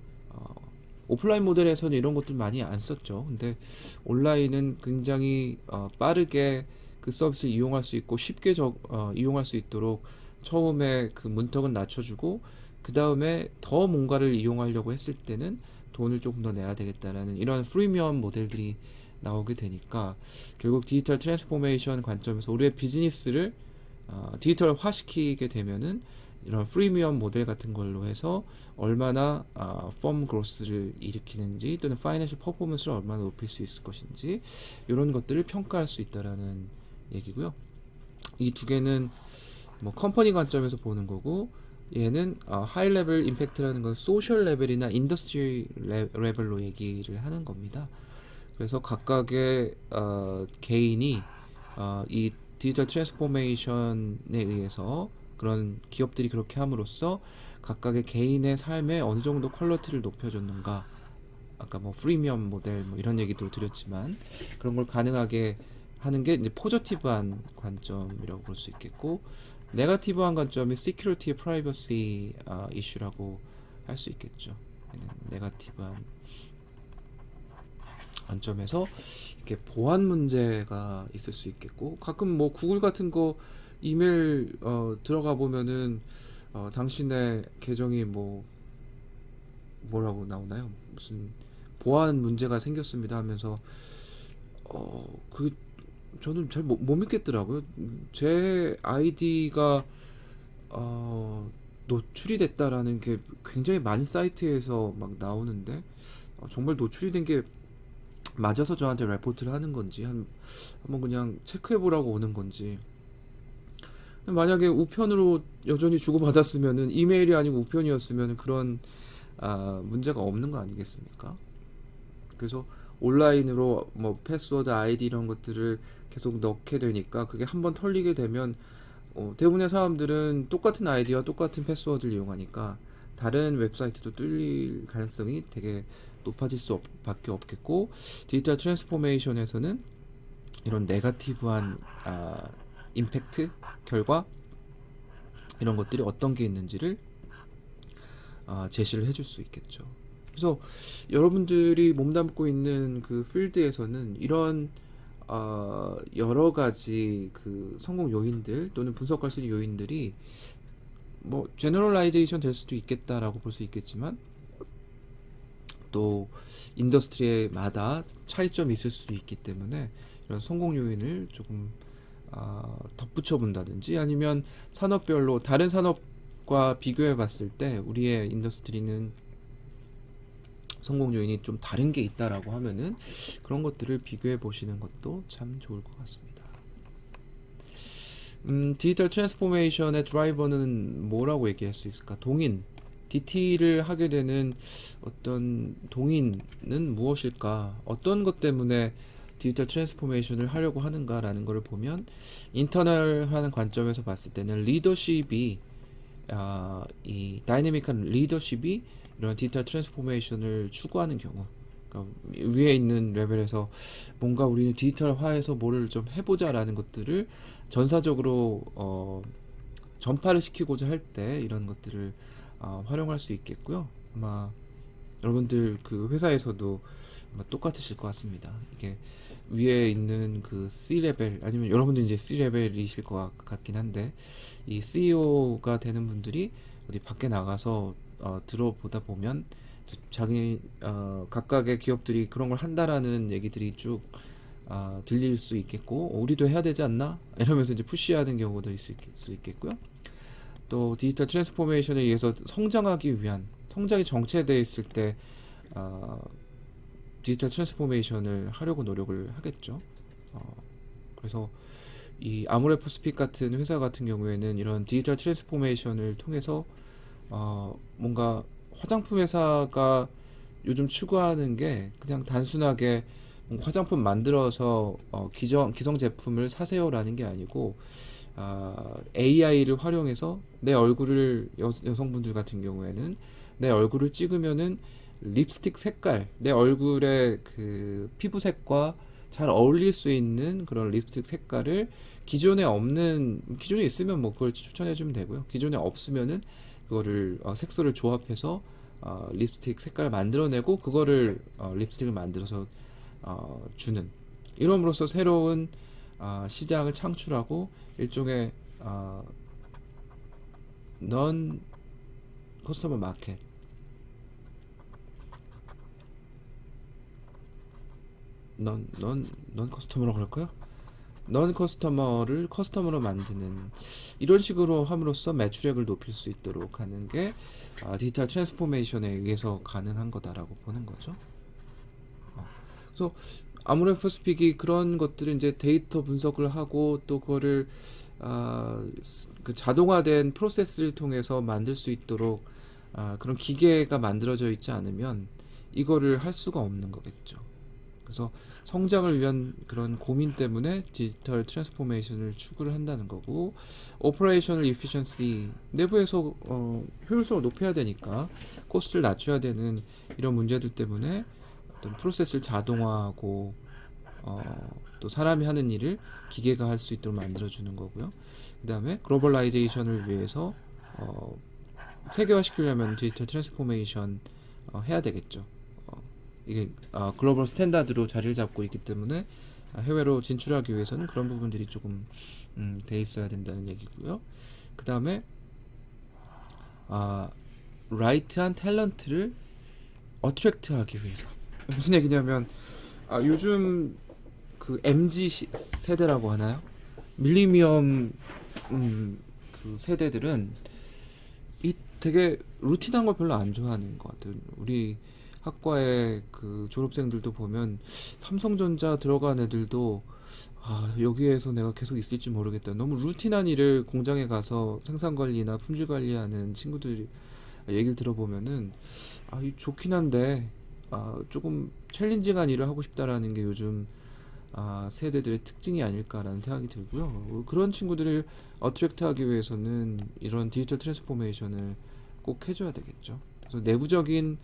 Speaker 1: 오프라인 모델에서는 이런 것들 많이 안 썼죠. 근데 온라인은 굉장히 빠르게 그 서비스를 이용할 수 있고 쉽게 이용할 수 있도록 처음에 그 문턱은 낮춰주고, 그 다음에 더 뭔가를 이용하려고 했을 때는 돈을 조금 더 내야 되겠다라는 이런 프리미엄 모델들이 나오게 되니까 결국 디지털 트랜스포메이션 관점에서 우리의 비즈니스를 디지털화 시키게 되면은 이런 프리미엄 모델 같은 걸로 해서 얼마나 펌 그로스를 일으키는지, 또는 파이낸셜 퍼포먼스를 얼마나 높일 수 있을 것인지, 이런 것들을 평가할 수 있다라는 얘기고요. 이 두 개는 뭐 컴퍼니 관점에서 보는 거고, 얘는 하이 레벨 임팩트라는 건 소셜 레벨이나 인더스트리 레벨로 얘기를 하는 겁니다. 그래서 각각의 개인이 이 디지털 트랜스포메이션에 의해서 그런 기업들이 그렇게 함으로써 각각의 개인의 삶에 어느 정도 퀄리티를 높여줬는가, 아까 뭐 프리미엄 모델 뭐 이런 얘기도 드렸지만 그런 걸 가능하게 하는 게 이제 포저티브한 관점이라고 볼 수 있겠고, 네거티브한 관점이 시큐리티 프라이버시 이슈라고 할 수 있겠죠. 네거티브한 관점에서 이렇게 보안 문제가 있을 수 있겠고, 가끔 뭐 구글 같은 거 이메일 들어가 보면은 당신의 계정이 뭐라고 나오나요? 무슨 보안 문제가 생겼습니다 하면서 그 저는 잘 못 믿겠더라고요. 제 아이디가 노출이 됐다라는 게 굉장히 많은 사이트에서 막 나오는데 정말 노출이 된 게 맞아서 저한테 레포트를 하는 건지 한번 그냥 체크해 보라고 오는 건지 만약에 우편으로 여전히 주고받았으면은 이메일이 아니고 우편이었으면 그런 문제가 없는 거 아니겠습니까? 그래서 온라인으로 뭐 패스워드, 아이디 이런 것들을 계속 넣게 되니까 그게 한번 털리게 되면 대부분의 사람들은 똑같은 아이디와 똑같은 패스워드를 이용하니까 다른 웹사이트도 뚫릴 가능성이 되게 높아질 수밖에 없겠고, 디지털 트랜스포메이션에서는 이런 네거티브한 임팩트 결과 이런 것들이 어떤 게 있는지를 제시를 해줄 수 있겠죠. 그래서 여러분들이 몸담고 있는 그 필드에서는 이런 여러 가지 그 성공 요인들 또는 분석할 수 있는 요인들이 뭐 제너럴라이제이션 될 수도 있겠다라고 볼 수 있겠지만, 또 인더스트리마다 차이점이 있을 수도 있기 때문에 이런 성공 요인을 조금 덧붙여 본다든지, 아니면 산업별로 다른 산업과 비교해 봤을 때 우리의 인더스트리는 성공 요인이 좀 다른 게 있다라고 하면은 그런 것들을 비교해 보시는 것도 참 좋을 것 같습니다. 디지털 트랜스포메이션의 드라이버는 뭐라고 얘기할 수 있을까? 동인, DT를 하게 되는 어떤 동인은 무엇일까? 어떤 것 때문에 디지털 트랜스포메이션을 하려고 하는가라는 것을 보면, 인터널하는 관점에서 봤을 때는 리더십이 이 다이내믹한 리더십이 이런 디지털 트랜스포메이션을 추구하는 경우, 그러니까 위에 있는 레벨에서 뭔가 우리는 디지털화해서 뭐를 좀 해보자라는 것들을 전사적으로 전파를 시키고자 할 때 이런 것들을 활용할 수 있겠고요. 아마 여러분들 그 회사에서도 아마 똑같으실 것 같습니다. 이게 위에 있는 그 C 레벨, 아니면 여러분들 이제 C 레벨이실 것 같긴 한데, 이 CEO가 되는 분들이 어디 밖에 나가서 들어보다 보면 자기 각각의 기업들이 그런 걸 한다라는 얘기들이 쭉 들릴 수 있겠고, 우리도 해야 되지 않나? 이러면서 이제 푸시하는 경우도 있을 수 있겠고요. 또 디지털 트랜스포메이션에 의해서 성장하기 위한, 성장이 정체되어 있을 때 디지털 트랜스포메이션을 하려고 노력을 하겠죠. 그래서 이 아모레퍼시픽 같은 회사 같은 경우에는 이런 디지털 트랜스포메이션을 통해서 뭔가 화장품 회사가 요즘 추구하는 게 그냥 단순하게 뭔가 화장품 만들어서 기성 제품을 사세요라는 게 아니고, AI를 활용해서 내 얼굴을, 여성분들 같은 경우에는 내 얼굴을 찍으면은 립스틱 색깔, 내 얼굴의 그 피부색과 잘 어울릴 수 있는 그런 립스틱 색깔을 기존에 없는, 기존에 있으면 뭐 그걸 추천해 주면 되고요. 기존에 없으면은 그거를 색소를 조합해서 립스틱 색깔을 만들어내고, 그거를 립스틱을 만들어서 주는, 이름으로써 새로운 시장을 창출하고 일종의 넌 커스터머 마켓, 넌 커스터머라고 할까요? 넌 커스터머를 커스터머로 만드는, 이런 식으로 함으로써 매출액을 높일 수 있도록 하는 게 디지털 트랜스포메이션에 의해서 가능한 거다라고 보는 거죠. 그래서 아모레퍼시픽이 그런 것들을 이제 데이터 분석을 하고, 또 그거를 그 자동화된 프로세스를 통해서 만들 수 있도록 그런 기계가 만들어져 있지 않으면 이거를 할 수가 없는 거겠죠. 그래서 성장을 위한 그런 고민 때문에 디지털 트랜스포메이션을 추구를 한다는 거고, 오퍼레이셔널 이피션시, 내부에서 효율성을 높여야 되니까 코스트를 낮춰야 되는 이런 문제들 때문에 어떤 프로세스를 자동화하고 또 사람이 하는 일을 기계가 할 수 있도록 만들어주는 거고요. 그 다음에 글로벌라이제이션을 위해서 세계화시키려면 디지털 트랜스포메이션 해야 되겠죠. 이게 글로벌 스탠다드로 자리를 잡고 있기 때문에 해외로 진출하기 위해서는 그런 부분들이 조금 돼 있어야 된다는 얘기고요. 그 다음에 라이트한 탤런트를 어트랙트하기 위해서, 무슨 얘기냐면 요즘 그 MZ 세대라고 하나요? 밀리니엄 그 세대들은 이 되게 루틴한 걸 별로 안 좋아하는 것 같아요. 우리 학과의 그 졸업생들도 보면 삼성전자 들어간 애들도 여기에서 내가 계속 있을지 모르겠다. 너무 루틴한 일을 공장에 가서 생산 관리나 품질 관리하는 친구들 얘기를 들어보면은 좋긴 한데 조금 챌린징한 일을 하고 싶다라는 게 요즘 세대들의 특징이 아닐까라는 생각이 들고요. 그런 친구들을 어트랙트하기 위해서는 이런 디지털 트랜스포메이션을 꼭 해줘야 되겠죠. 그래서 내부적인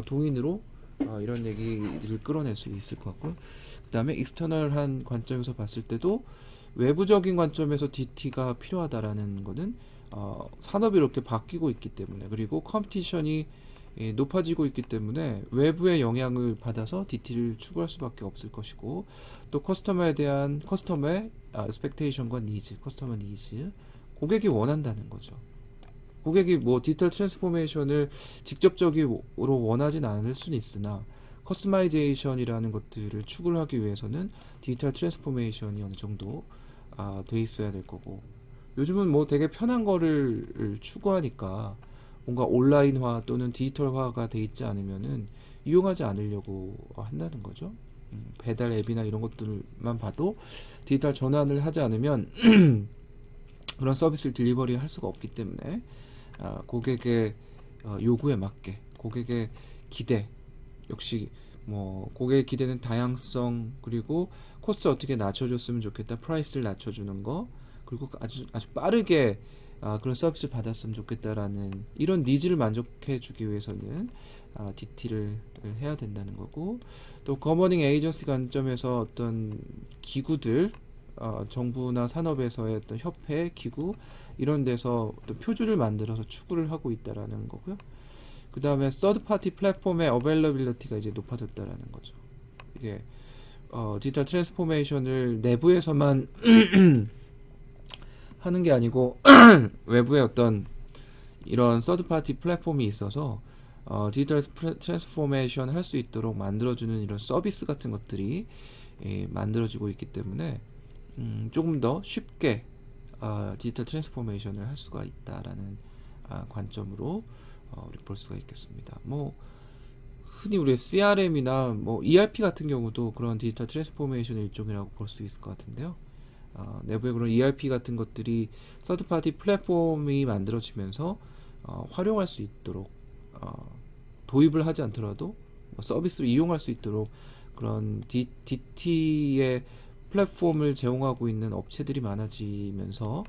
Speaker 1: 동인으로 이런 얘기들을 끌어낼 수 있을 것 같고요. 그 다음에 익스터널한 관점에서 봤을 때도 외부적인 관점에서 DT가 필요하다라는 거는 산업이 이렇게 바뀌고 있기 때문에, 그리고 컴피티션이 높아지고 있기 때문에 외부의 영향을 받아서 DT를 추구할 수밖에 없을 것이고, 또 커스터머에 대한 커스터머의 expectation과 니즈, 커스터머 니즈, 고객이 원한다는 거죠. 고객이 뭐 디지털 트랜스포메이션을 직접적으로 원하진 않을 수는 있으나 커스터마이제이션이라는 것들을 추구를 하기 위해서는 디지털 트랜스포메이션이 어느 정도 돼 있어야 될 거고, 요즘은 뭐 되게 편한 거를 추구하니까 뭔가 온라인화 또는 디지털화가 돼 있지 않으면은 이용하지 않으려고 한다는 거죠. 배달 앱이나 이런 것들만 봐도 디지털 전환을 하지 않으면 그런 서비스를 딜리버리 할 수가 없기 때문에 고객의 요구에 맞게, 고객의 기대, 역시 뭐 고객의 기대는 다양성, 그리고 코스트 어떻게 낮춰줬으면 좋겠다, 프라이스를 낮춰주는 거, 그리고 아주 빠르게 그런 서비스를 받았으면 좋겠다라는 이런 니즈를 만족해주기 위해서는 DT를 해야 된다는 거고, 또 거버닝 에이전시 관점에서 어떤 기구들, 정부나 산업에서의 어떤 협회, 기구 이런 데서 어떤 표준을 만들어서 추구를 하고 있다라는 거고요. 그 다음에 서드 파티 플랫폼의 어베일러빌리티가 이제 높아졌다라는 거죠. 이게 디지털 트랜스포메이션을 내부에서만 하는 게 아니고 외부에 어떤 이런 서드 파티 플랫폼이 있어서 디지털 트랜스포메이션 할 수 있도록 만들어주는 이런 서비스 같은 것들이 만들어지고 있기 때문에 조금 더 쉽게 디지털 트랜스포메이션을 할 수가 있다라는 관점으로 우리 볼 수가 있겠습니다. 뭐 흔히 우리 CRM이나 뭐 ERP 같은 경우도 그런 디지털 트랜스포메이션의 일종이라고 볼 수 있을 것 같은데요. 내부에 그런 ERP 같은 것들이 서드파티 플랫폼이 만들어지면서 활용할 수 있도록 도입을 하지 않더라도 서비스를 이용할 수 있도록 그런 DT의 플랫폼을 제공하고 있는 업체들이 많아지면서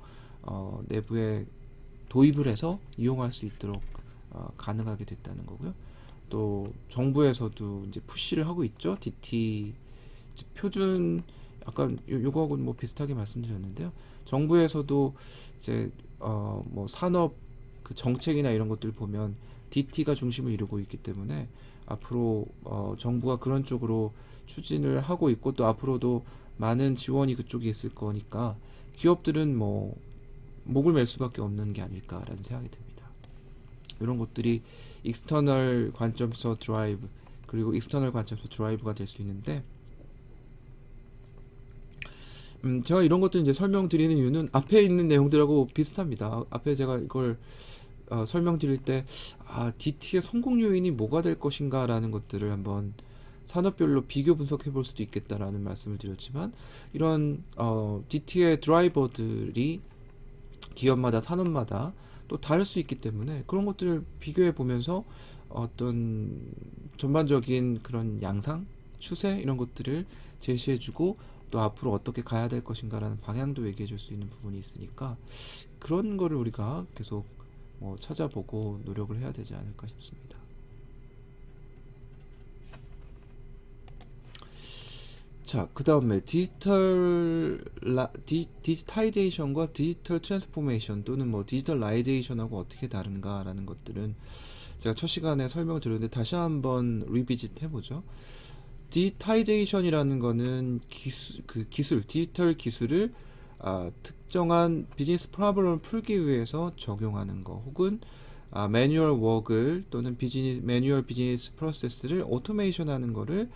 Speaker 1: 내부에 도입을 해서 이용할 수 있도록 가능하게 됐다는 거고요. 또 정부에서도 이제 푸시를 하고 있죠. DT 표준, 약간 요거하고는 뭐 비슷하게 말씀드렸는데요. 정부에서도 이제 뭐 산업 그 정책이나 이런 것들 보면 DT가 중심을 이루고 있기 때문에 앞으로 정부가 그런 쪽으로 추진을 하고 있고, 또 앞으로도 많은 지원이 그쪽에 있을 거니까 기업들은 뭐 목을 맬 수밖에 없는 게 아닐까라는 생각이 듭니다. 이런 것들이 익스터널 관점에서 드라이브, 그리고 익스터널 관점에서 드라이브가 될 수 있는데, 제가 이런 것들 이제 설명드리는 이유는 앞에 있는 내용들하고 비슷합니다. 앞에 제가 이걸 설명드릴 때 DT의 성공 요인이 뭐가 될 것인가 라는 것들을 한번 산업별로 비교 분석해 볼 수도 있겠다라는 말씀을 드렸지만, 이런 DT의 드라이버들이 기업마다 산업마다 또 다를 수 있기 때문에 그런 것들을 비교해 보면서 어떤 전반적인 그런 양상, 추세 이런 것들을 제시해 주고, 또 앞으로 어떻게 가야 될 것인가라는 방향도 얘기해 줄 수 있는 부분이 있으니까 그런 거를 우리가 계속 찾아보고 노력을 해야 되지 않을까 싶습니다. 자, 그 다음에 디지타이제이션과 디지털 트랜스포메이션 또는 뭐 디지털라이제이션하고 어떻게 다른가라는 것들은 제가 첫 시간에 설명을 드렸는데 다시 한번 리비짓 해보죠. 디지타이제이션이라는 거는 기술, 디지털 기술을 특정한 비즈니스 프로블럼을 풀기 위해서 적용하는 거, 혹은 매뉴얼 워크를 또는 매뉴얼 비즈니스 프로세스를 오토메이션하는 거를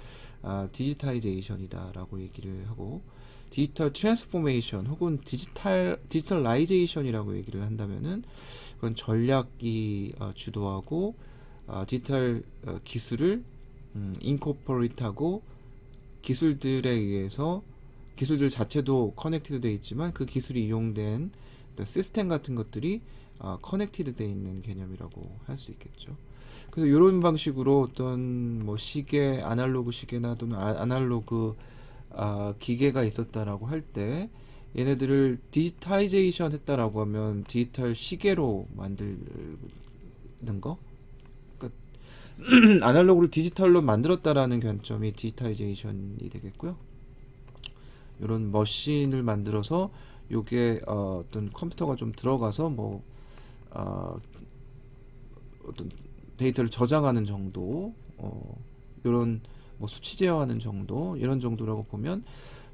Speaker 1: 디지타이제이션이다라고 얘기를 하고, 디지털 트랜스포메이션 혹은 디지털라이제이션이라고 얘기를 한다면은 그건 전략이 주도하고 디지털 기술을 인코퍼레이트하고 기술들에 의해서 기술들 자체도 커넥티드 돼 있지만 그 기술이 이용된 어떤 시스템 같은 것들이 커넥티드 돼 있는 개념이라고 할 수 있겠죠. 그래서 이런 방식으로 어떤 뭐 시계, 아날로그 시계나 또는 아날로그 기계가 있었다라고 할 때 얘네들을 디지타이제이션 했다라고 하면 디지털 시계로 만드는 거. 그러니까 아날로그를 디지털로 만들었다라는 관점이 디지타이제이션이 되겠고요. 이런 머신을 만들어서 요게 어떤 컴퓨터가 좀 들어가서 뭐 어떤 데이터를 저장하는 정도, 이런 뭐 수치 제어하는 정도, 이런 정도라고 보면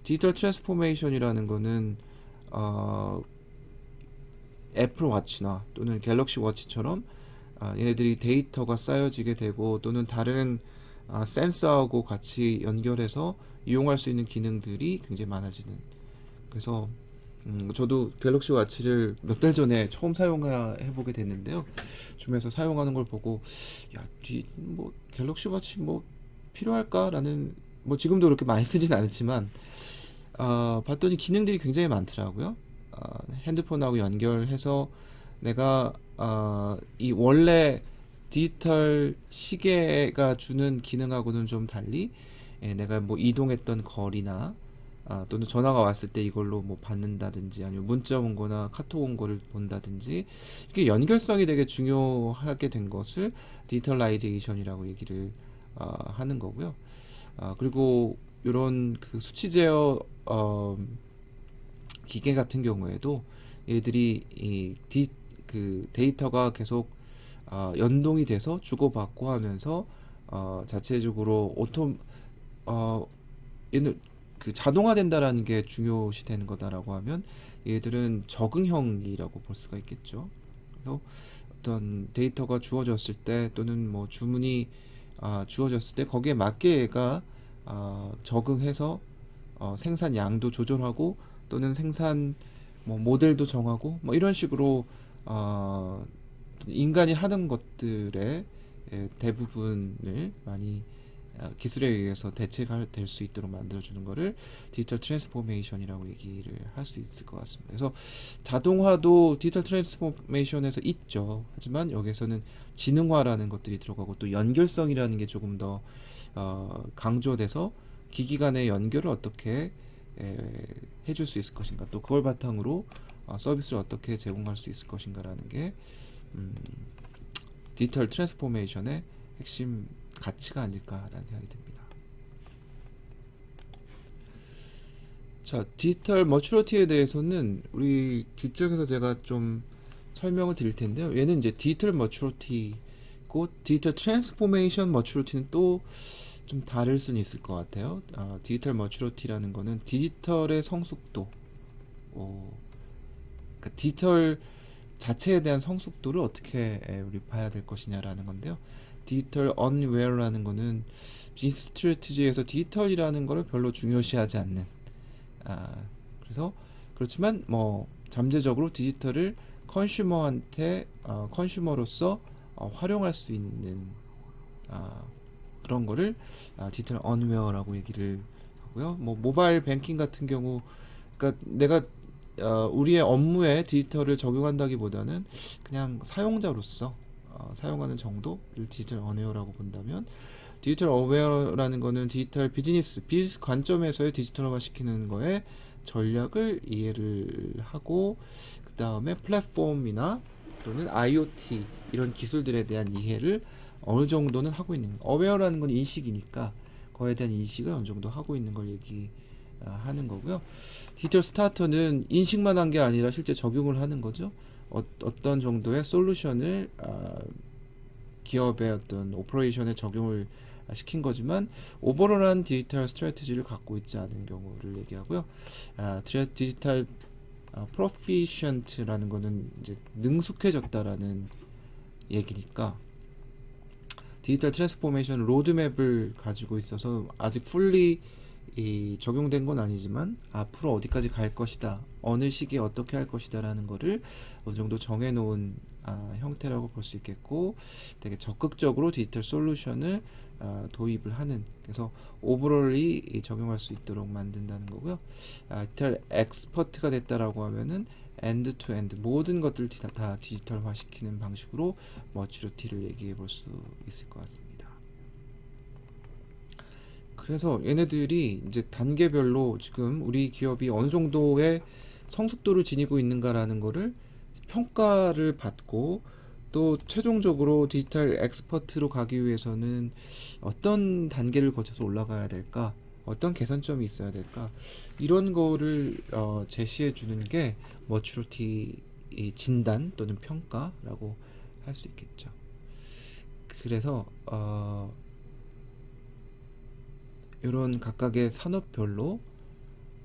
Speaker 1: 디지털 트랜스포메이션이라는 거는 애플 워치나 또는 갤럭시 워치처럼 얘네들이 데이터가 쌓여지게 되고 또는 다른 센서하고 같이 연결해서 이용할 수 있는 기능들이 굉장히 많아지는. 그래서 저도 갤럭시 워치를 몇 달 전에 처음 사용해보게 됐는데요. 주변에서 사용하는 걸 보고 뭐 갤럭시 워치 뭐 필요할까라는, 뭐 지금도 그렇게 많이 쓰진 않지만 봤더니 기능들이 굉장히 많더라고요. 핸드폰하고 연결해서 내가 이 원래 디지털 시계가 주는 기능하고는 좀 달리 내가 뭐 이동했던 거리나 또는 전화가 왔을 때 이걸로 뭐 받는다든지 아니면 문자 온 거나 카톡 온 거를 본다든지 이게 연결성이 되게 중요하게 된 것을 디지털라이제이션이라고 얘기를 하는 거고요. 그리고 이런 그 수치 제어 기계 같은 경우에도 얘들이 그 데이터가 계속 연동이 돼서 주고받고 하면서 자체적으로 얘는 그 자동화된다라는 게 중요시 되는 거다라고 하면 얘들은 적응형이라고 볼 수가 있겠죠. 그래서 어떤 데이터가 주어졌을 때 또는 뭐 주문이 주어졌을 때 거기에 맞게 얘가 적응해서 생산 양도 조절하고 또는 생산 뭐 모델도 정하고 뭐 이런 식으로 인간이 하는 것들의 대부분을 많이 기술에 의해서 대체될 수 있도록 만들어주는 거를 디지털 트랜스포메이션이라고 얘기를 할 수 있을 것 같습니다. 그래서 자동화도 디지털 트랜스포메이션에서 있죠. 하지만 여기서는 지능화라는 것들이 들어가고 또 연결성이라는 게 조금 더 강조돼서 기기 간의 연결을 어떻게 해줄 수 있을 것인가, 또 그걸 바탕으로 서비스를 어떻게 제공할 수 있을 것인가라는 게 디지털 트랜스포메이션의 핵심 가치가 아닐까라는 생각이 듭니다. 자, 디지털 머추러티에 대해서는 우리 뒤쪽에서 제가 좀 설명을 드릴 텐데요. 얘는 이제 디지털 머추러티고 디지털 트랜스포메이션 머추러티는 또 좀 다를 수는 있을 것 같아요. 디지털 머추러티라는 거는 디지털의 성숙도, 그러니까 디지털 자체에 대한 성숙도를 어떻게 우리 봐야 될 것이냐라는 건데요. 디지털 언웨어라는 거는 비즈니스 스트래티지에서 디지털이라는 거를 별로 중요시하지 않는, 그래서 그렇지만 뭐 잠재적으로 디지털을 컨슈머한테 컨슈머로서 활용할 수 있는 그런 거를 디지털 언웨어라고 얘기를 하고요. 뭐 모바일 뱅킹 같은 경우, 그러니까 내가 우리의 업무에 디지털을 적용한다기보다는 그냥 사용자로서 사용하는 정도를 디지털 언웨어라고 본다면, 디지털 어웨어라는 거는 디지털 비즈니스 관점에서의 디지털화 시키는 거에 전략을 이해를 하고 그 다음에 플랫폼이나 또는 IoT 이런 기술들에 대한 이해를 어느 정도는 하고 있는, 어웨어라는 건 인식이니까 그거에 대한 인식을 어느 정도 하고 있는 걸 얘기하는 거고요. 디지털 스타터는 인식만 한 게 아니라 실제 적용을 하는 거죠. 어떤 정도의 솔루션을 기업의 어떤 오퍼레이션에 적용을 시킨 거지만 오버롤한 디지털 스트래티지를 갖고 있지 않은 경우를 얘기하고요. 디지털 프로피션트라는 거는 이제 능숙해졌다라는 얘기니까 디지털 트랜스포메이션 로드맵을 가지고 있어서 아직 풀리 이 적용된 건 아니지만 앞으로 어디까지 갈 것이다, 어느 시기에 어떻게 할 것이다라는 거를 어느 정도 정해놓은 형태라고 볼 수 있겠고, 되게 적극적으로 디지털 솔루션을 도입을 하는, 그래서 오버롤이 적용할 수 있도록 만든다는 거고요. 디지털 엑스퍼트가 됐다라고 하면은 엔드 투 엔드 모든 것들을 다 디지털화 시키는 방식으로 머추리티를 얘기해 볼 수 있을 것 같습니다. 그래서 얘네들이 이제 단계별로 지금 우리 기업이 어느 정도의 성숙도를 지니고 있는가라는 거를 평가를 받고, 또 최종적으로 디지털 엑스퍼트로 가기 위해서는 어떤 단계를 거쳐서 올라가야 될까, 어떤 개선점이 있어야 될까, 이런 거를 제시해 주는 게 머추리티 진단 또는 평가라고 할 수 있겠죠. 그래서 이런 각각의 산업별로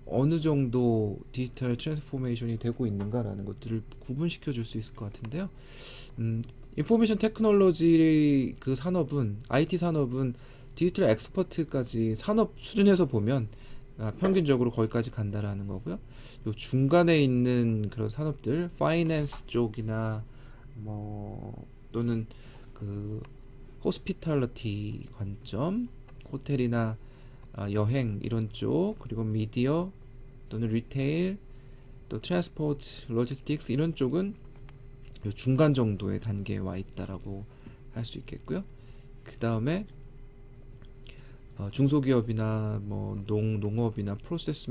Speaker 1: 어느 정도 디지털 트랜스포메이션이 되고 있는가라는 것들을 구분시켜 줄 수 있을 것 같은데요. 인포메이션 테크놀로지 그 산업은, IT 산업은 디지털 엑스퍼트까지 산업 수준에서 보면 평균적으로 거기까지 간다라는 거고요. 요 중간에 있는 그런 산업들, 파이낸스 쪽이나 뭐 또는 그 호스피탈리티 관점, 호텔이나 여행 이런 쪽, 그리고 미디어 또는 리테일, 또 트랜스포트, 로지스틱스 이런 쪽은 요 중간 정도의 단계에 와 있다라고 할 수 있겠고요. 그 다음에 중소기업이나 뭐 농업이나 프로세스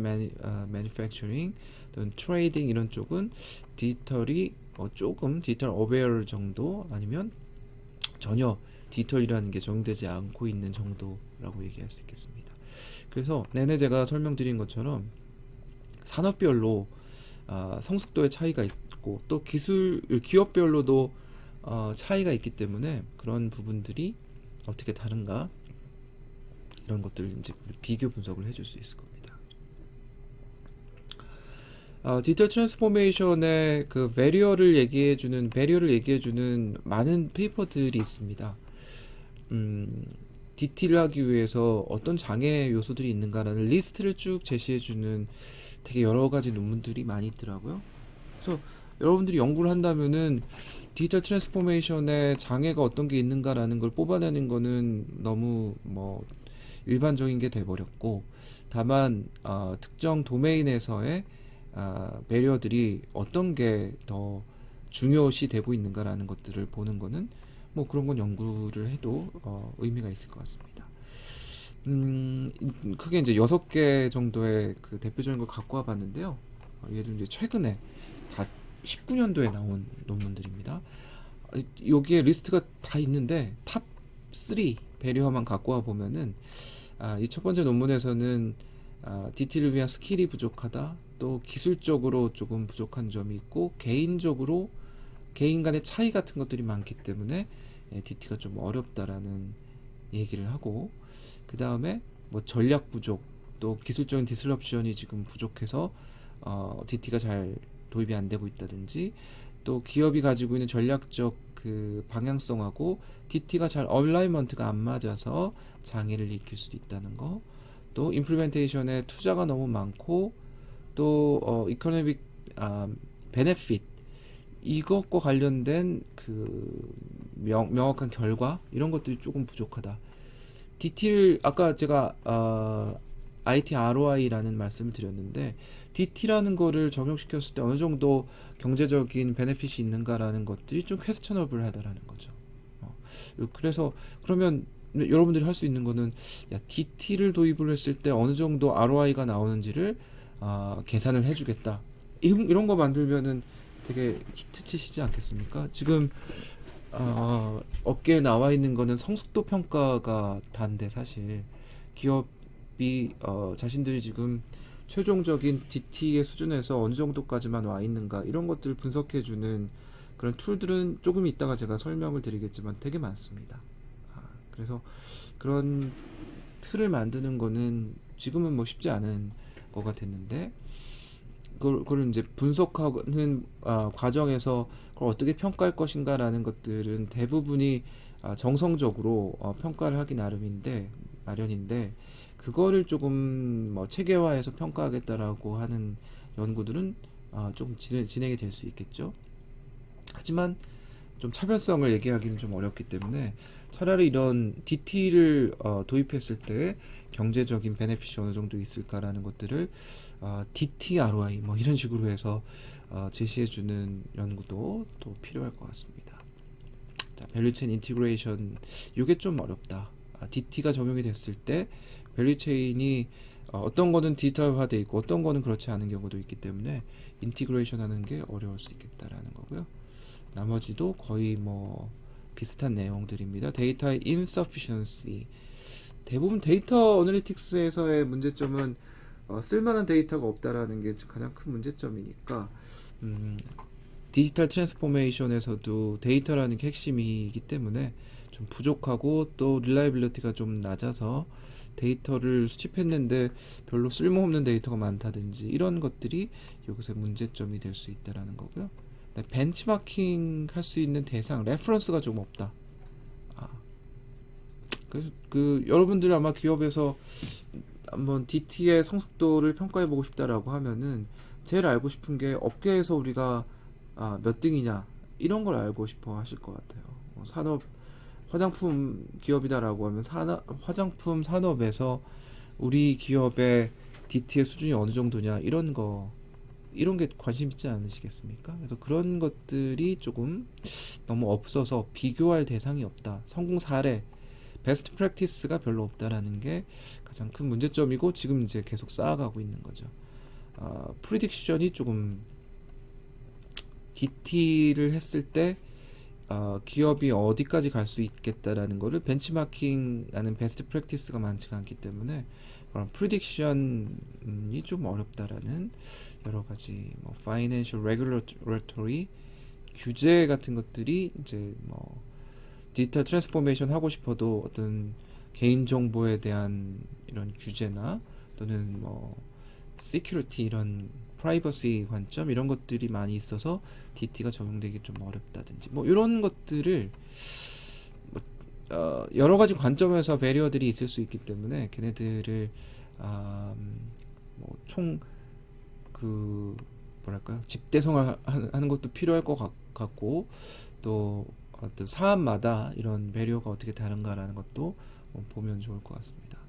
Speaker 1: 매니팩처링 또는 트레이딩 이런 쪽은 디지털이 조금 디지털 어웨어 정도, 아니면 전혀 디지털이라는 게 적용되지 않고 있는 정도라고 얘기할 수 있겠습니다. 그래서 내내 제가 설명드린 것처럼 산업별로 성숙도의 차이가 있고, 또 기업별로도 차이가 있기 때문에 그런 부분들이 어떻게 다른가, 이런 것들을 이제 비교 분석을 해줄 수 있을 겁니다. 디지털 트랜스포메이션의 그 배리어를 얘기해주는 많은 페이퍼들이 있습니다. DT를 하기 위해서 어떤 장애 요소들이 있는가라는 리스트를 쭉 제시해주는 되게 여러 가지 논문들이 많이 있더라고요. 그래서 여러분들이 연구를 한다면은 디지털 트랜스포메이션에 장애가 어떤 게 있는가라는 걸 뽑아내는 거는 너무 뭐 일반적인 게 돼버렸고, 다만 특정 도메인에서의 배리어들이 어떤 게 더 중요시 되고 있는가라는 것들을 보는 거는 뭐 그런 건 연구를 해도 의미가 있을 것 같습니다. 크게 이제 6개 정도의 그 대표적인 걸 갖고 와 봤는데요. 얘들 이제 최근에 다 19년도에 나온 논문들입니다. 여기에 리스트가 다 있는데 탑 3 배리어만 갖고 와 보면은 이 첫 번째 논문에서는 DT를 위한 스킬이 부족하다, 또 기술적으로 조금 부족한 점이 있고, 개인적으로 개인 간의 차이 같은 것들이 많기 때문에 DT가 좀 어렵다라는 얘기를 하고, 그 다음에 뭐 전략 부족, 또 기술적인 디스럽션이 지금 부족해서 DT가 잘 도입이 안 되고 있다든지, 또 기업이 가지고 있는 전략적 그 방향성하고 DT가 잘 얼라이먼트가 안 맞아서 장애를 일으킬 수도 있다는 거, 또 임플리멘테이션에 투자가 너무 많고, 또 이코노믹 베네핏 이것과 관련된 그 명확한 결과, 이런 것들이 조금 부족하다. DT를 아까 제가 IT ROI라는 말씀을 드렸는데, DT라는 거를 적용시켰을 때 어느 정도 경제적인 베네핏이 있는가라는 것들이 좀 퀘스천어블 하다라는 거죠. 그래서 그러면 여러분들이 할 수 있는 거는, DT를 도입을 했을 때 어느 정도 ROI가 나오는지를 계산을 해주겠다. 이런 거 만들면은 되게 히트 치시지 않겠습니까? 지금 업계에 나와 있는 거는 성숙도 평가가 단데, 사실 기업이 자신들이 지금 최종적인 DT의 수준에서 어느 정도까지만 와 있는가, 이런 것들을 분석해주는 그런 툴들은 조금 이따가 제가 설명을 드리겠지만 되게 많습니다. 그래서 그런 틀을 만드는 거는 지금은 뭐 쉽지 않은 거가 됐는데, 그걸 이제 분석하는 과정에서 그걸 어떻게 평가할 것인가라는 것들은 대부분이 정성적으로 평가를 하기 마련인데, 그거를 조금 뭐 체계화해서 평가하겠다라고 하는 연구들은 조금 진행이 될 수 있겠죠. 하지만 좀 차별성을 얘기하기는 좀 어렵기 때문에 차라리 이런 DT를 도입했을 때 경제적인 베네핏이 어느 정도 있을까라는 것들을 DT ROI 뭐 이런 식으로 해서 제시해주는 연구도 또 필요할 것 같습니다. 자, 밸류체인 인티그레이션 이게 좀 어렵다. DT가 적용이 됐을 때 밸류체인이 어떤 거는 디지털화돼 있고 어떤 거는 그렇지 않은 경우도 있기 때문에 인티그레이션 하는 게 어려울 수 있겠다라는 거고요. 나머지도 거의 뭐 비슷한 내용들입니다. 데이터의 insufficiency. 대부분 데이터 어널리틱스에서의 문제점은 쓸만한 데이터가 없다라는 게 가장 큰 문제점이니까 디지털 트랜스포메이션에서도 데이터라는 게 핵심이기 때문에 좀 부족하고 또 릴라이빌리티가 좀 낮아서 데이터를 수집했는데 별로 쓸모없는 데이터가 많다든지 이런 것들이 여기서 문제점이 될 수 있다라는 거고요. 벤치마킹 할 수 있는 대상, 레퍼런스가 좀 없다. 그래서 여러분들이 아마 기업에서 한번 DT의 성숙도를 평가해 보고 싶다라고 하면은 제일 알고 싶은 게 업계에서 우리가 몇 등이냐 이런 걸 알고 싶어 하실 것 같아요. 산업 화장품 기업이다라고 하면 화장품 산업에서 우리 기업의 DT의 수준이 어느 정도냐 이런 게 관심 있지 않으시겠습니까? 그래서 그런 것들이 조금 너무 없어서 비교할 대상이 없다. 성공 사례, 베스트 프랙티스가 별로 없다라는 게 가장 큰 문제점이고 지금 이제 계속 쌓아가고 있는 거죠. 프리딕션이 조금 DT를 했을 때 기업이 어디까지 갈 수 있겠다라는 거를 벤치마킹하는 베스트 프랙티스가 많지가 않기 때문에 그런 프리딕션이 좀 어렵다라는 여러 가지 뭐 파이낸셜 레귤레토리 규제 같은 것들이 이제 뭐 디지털 트랜스포메이션 하고 싶어도 어떤 개인 정보에 대한 이런 규제나 또는 뭐 시큐리티 이런 프라이버시 관점 이런 것들이 많이 있어서 DT가 적용되기 좀 어렵다든지 뭐 이런 것들을 뭐 여러 가지 관점에서 배리어들이 있을 수 있기 때문에 걔네들을 뭐 총 뭐랄까요 집대성을 하는 것도 필요할 것 같고 또 어떤 사안마다 이런 배리어가 어떻게 다른가라는 것도 보면 좋을 것 같습니다.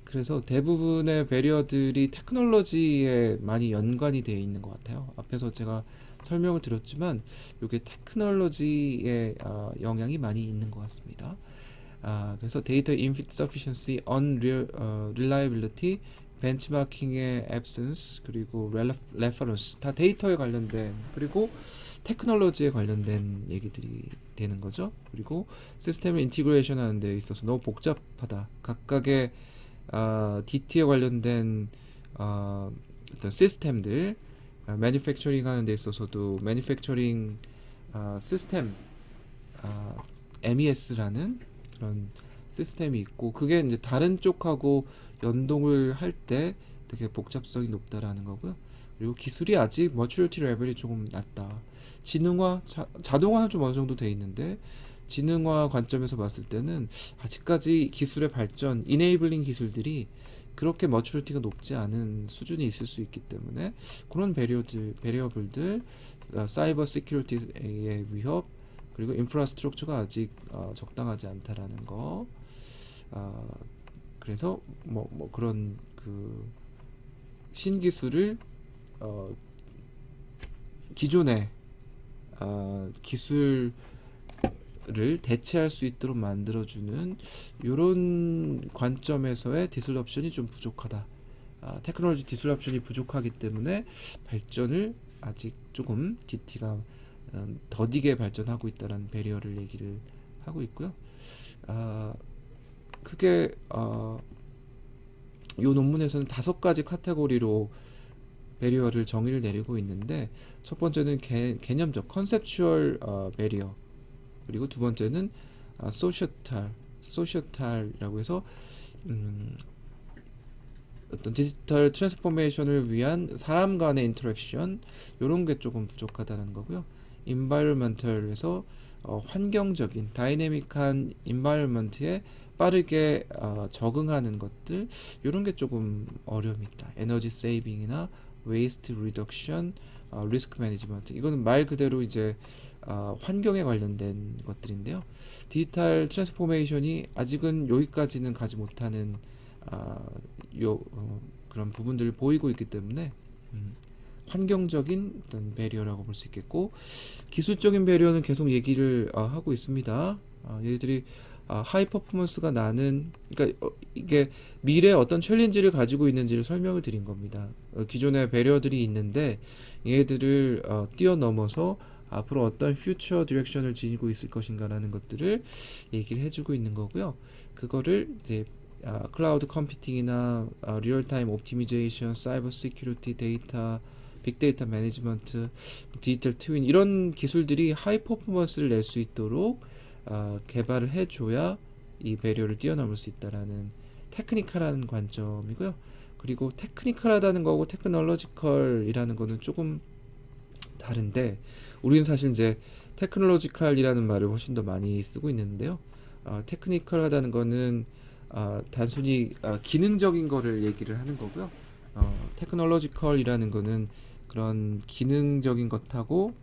Speaker 1: 그래서 대부분의 배리어들이 테크놀로지에 많이 연관이 되어 있는 것 같아요. 앞에서 제가 설명을 드렸지만 이게 테크놀로지에 영향이 많이 있는 것 같습니다. 그래서 데이터 insufficiency, unreliability, 벤치마킹의 absence, 그리고 reference 다 데이터에 관련된 그리고 테크놀로지에 관련된 얘기들이 되는 거죠. 그리고 시스템을 인티그레이션 하는 데 있어서 너무 복잡하다. 각각의 DT에 관련된 어떤 시스템들 매니팩처링 하는 데 있어서도 매니팩처링 시스템 MES라는 그런 시스템이 있고 그게 이제 다른 쪽하고 연동을 할 때 되게 복잡성이 높다라는 거고요. 그리고 기술이 아직 머추리티 레벨이 조금 낮다. 지능화, 자동화는 좀 어느 정도 돼 있는데 지능화 관점에서 봤을 때는 아직까지 기술의 발전, 이네이블링 기술들이 그렇게 머추리티가 높지 않은 수준이 있을 수 있기 때문에 그런 베리어블들, 사이버 시큐리티의 위협, 그리고 인프라스트럭처가 아직 적당하지 않다라는 거. 그래서 뭐 그런 신기술을 기존의 기술을 대체할 수 있도록 만들어주는 이런 관점에서의 디슬럽션이 좀 부족하다. 테크놀로지 디슬럽션이 부족하기 때문에 발전을 아직 조금 DT가 더디게 발전하고 있다는 배리어를 얘기를 하고 있고요. 그게 이 논문에서는 5가지 카테고리로 배리어를 정의를 내리고 있는데 첫 번째는 개념적 컨셉추얼 배리어 그리고 두 번째는 소시오탈이라고 해서 어떤 디지털 트랜스포메이션을 위한 사람 간의 인터랙션 이런 게 조금 부족하다는 거고요. 인바이러먼털에서 환경적인 다이내믹한 인바이러먼트의 빠르게 적응하는 것들, 이런 게 조금 어려움이 있다. 에너지 세이빙이나 웨이스트 리덕션, 리스크 매니지먼트, 이거는 말 그대로 이제 환경에 관련된 것들인데요. 디지털 트랜스포메이션이 아직은 여기까지는 가지 못하는 아, 그런 부분들을 보이고 있기 때문에 환경적인 어떤 배리어라고 볼 수 있겠고, 기술적인 배리어는 계속 얘기를 하고 있습니다. 얘들이 하이 퍼포먼스가 나는, 그러니까 이게 미래에 어떤 챌린지를 가지고 있는지를 설명을 드린 겁니다. 기존의 배리어들이 있는데 얘들을 뛰어넘어서 앞으로 어떤 퓨처 디렉션을 지니고 있을 것인가라는 것들을 얘기를 해주고 있는 거고요. 그거를 이제 클라우드 컴퓨팅이나 리얼타임 옵티미제이션, 사이버 시큐리티, 데이터, 빅데이터 매니지먼트, 디지털 트윈, 이런 기술들이 하이 퍼포먼스를 낼 수 있도록 개발을 해줘야 이 배리어를 뛰어넘을 수 있다라는 테크니컬한 관점이고요. 그리고 테크니컬하다는 거고 테크놀로지컬이라는 거는 조금 다른데, 우리는 사실 이제 테크놀로지컬이라는 말을 훨씬 더 많이 쓰고 있는데요. 테크니컬하다는 거는 단순히 기능적인 거를 얘기를 하는 거고요. 테크놀로지컬이라는 거는 그런 기능적인 것하고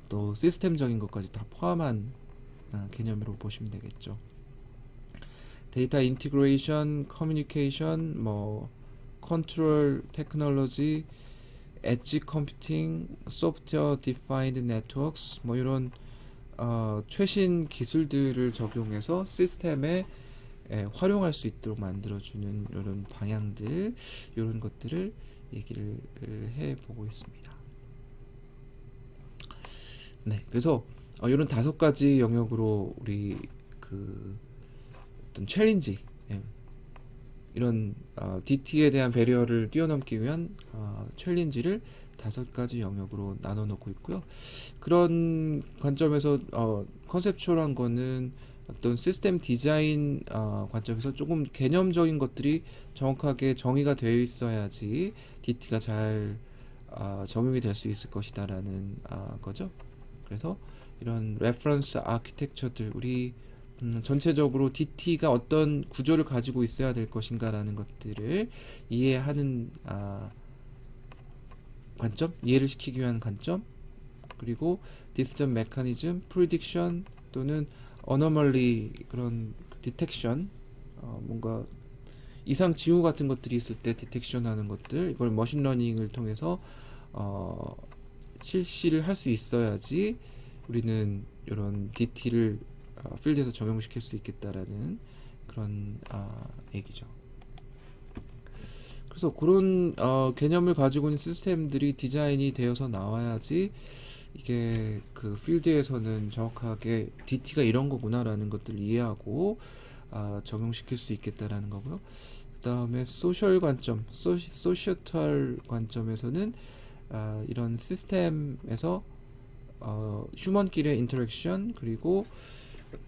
Speaker 1: 또 시스템적인 것까지 다 포함한 개념으로 보시면 되겠죠. 데이터 인티그레이션, 커뮤니케이션, 뭐 컨트롤 테크놀로지, 엣지 컴퓨팅, 소프트웨어 디파인드 네트워크스, 뭐 이런 최신 기술들을 적용해서 시스템에 활용할 수 있도록 만들어주는 이런 방향들, 이런 것들을 얘기를 해보고 있습니다. 네, 그래서 이런 5가지 영역으로 우리 그 어떤 챌린지, 이런 DT에 대한 배리어를 뛰어넘기 위한 챌린지를 5가지 영역으로 나눠 놓고 있고요. 그런 관점에서 컨셉추얼한 거는 어떤 시스템 디자인 관점에서 조금 개념적인 것들이 정확하게 정의가 되어 있어야지 DT가 잘 적용이 될 수 있을 것이다라는 거죠. 그래서 이런 레퍼런스 아키텍처들, 우리 전체적으로 DT가 어떤 구조를 가지고 있어야 될 것인가라는 것들을 이해하는 관점, 이해를 시키기 위한 관점, 그리고 디스턴 메커니즘, 프리딕션 또는 어너멀리, 그런 디텍션, 뭔가 이상 징후 같은 것들이 있을 때 디텍션 하는 것들, 이걸 머신러닝을 통해서 실시를 할 수 있어야지 우리는 이런 DT를 필드에서 적용시킬 수 있겠다라는 그런 얘기죠. 그래서 그런 개념을 가지고 있는 시스템들이 디자인이 되어서 나와야지 이게 그 필드에서는 정확하게 DT가 이런 거구나라는 것들을 이해하고 적용시킬 수 있겠다라는 거고요. 그 다음에 소셜 관점, 소시어털 관점에서는 이런 시스템에서 휴먼끼리의 인터랙션, 그리고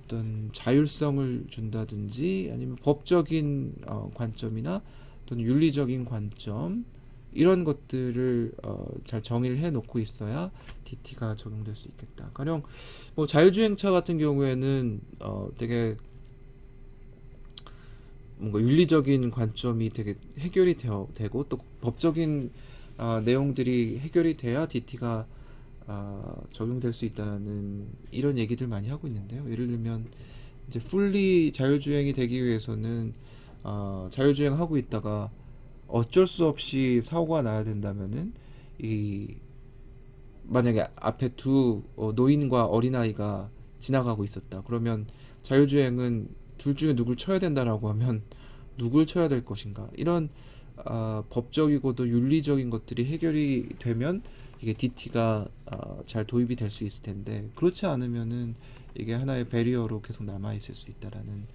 Speaker 1: 어떤 자율성을 준다든지 아니면 법적인 관점이나 또는 윤리적인 관점, 이런 것들을 잘 정의를 해 놓고 있어야 DT가 적용될 수 있겠다. 가령 뭐 자율주행차 같은 경우에는 되게 뭔가 윤리적인 관점이 되게 해결이 되고 또 법적인 내용들이 해결이 돼야 DT가 적용될 수 있다는 이런 얘기들 많이 하고 있는데요. 예를 들면 이제 풀리 자율주행이 되기 위해서는 자율주행하고 있다가 어쩔 수 없이 사고가 나야 된다면은 이 만약에 앞에 두 노인과 어린아이가 지나가고 있었다. 그러면 자율주행은 둘 중에 누굴 쳐야 된다라고 하면 누굴 쳐야 될 것인가? 이런 법적이고도 윤리적인 것들이 해결이 되면 이게 DT가 잘 도입이 될 수 있을 텐데, 그렇지 않으면은 이게 하나의 배리어로 계속 남아 있을 수 있다라는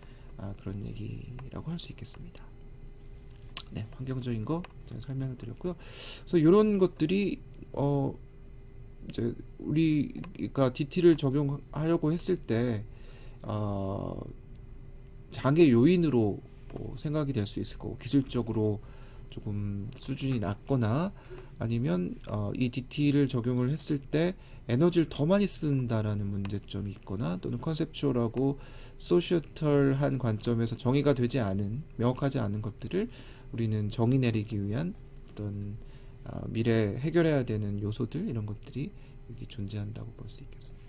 Speaker 1: 그런 얘기라고 할 수 있겠습니다. 네, 환경적인 거 제가 설명을 드렸고요. 그래서 이런 것들이 이제 우리가 DT를 적용하려고 했을 때 장애 요인으로 생각이 될 수 있을 거고, 기술적으로 조금 수준이 낮거나 아니면 이 DT를 적용을 했을 때 에너지를 더 많이 쓴다라는 문제점이 있거나 또는 컨셉추얼하고 소시털한 관점에서 정의가 되지 않은 명확하지 않은 것들을 우리는 정의 내리기 위한 어떤 미래 해결해야 되는 요소들 이런 것들이 여기 존재한다고 볼 수 있겠습니다.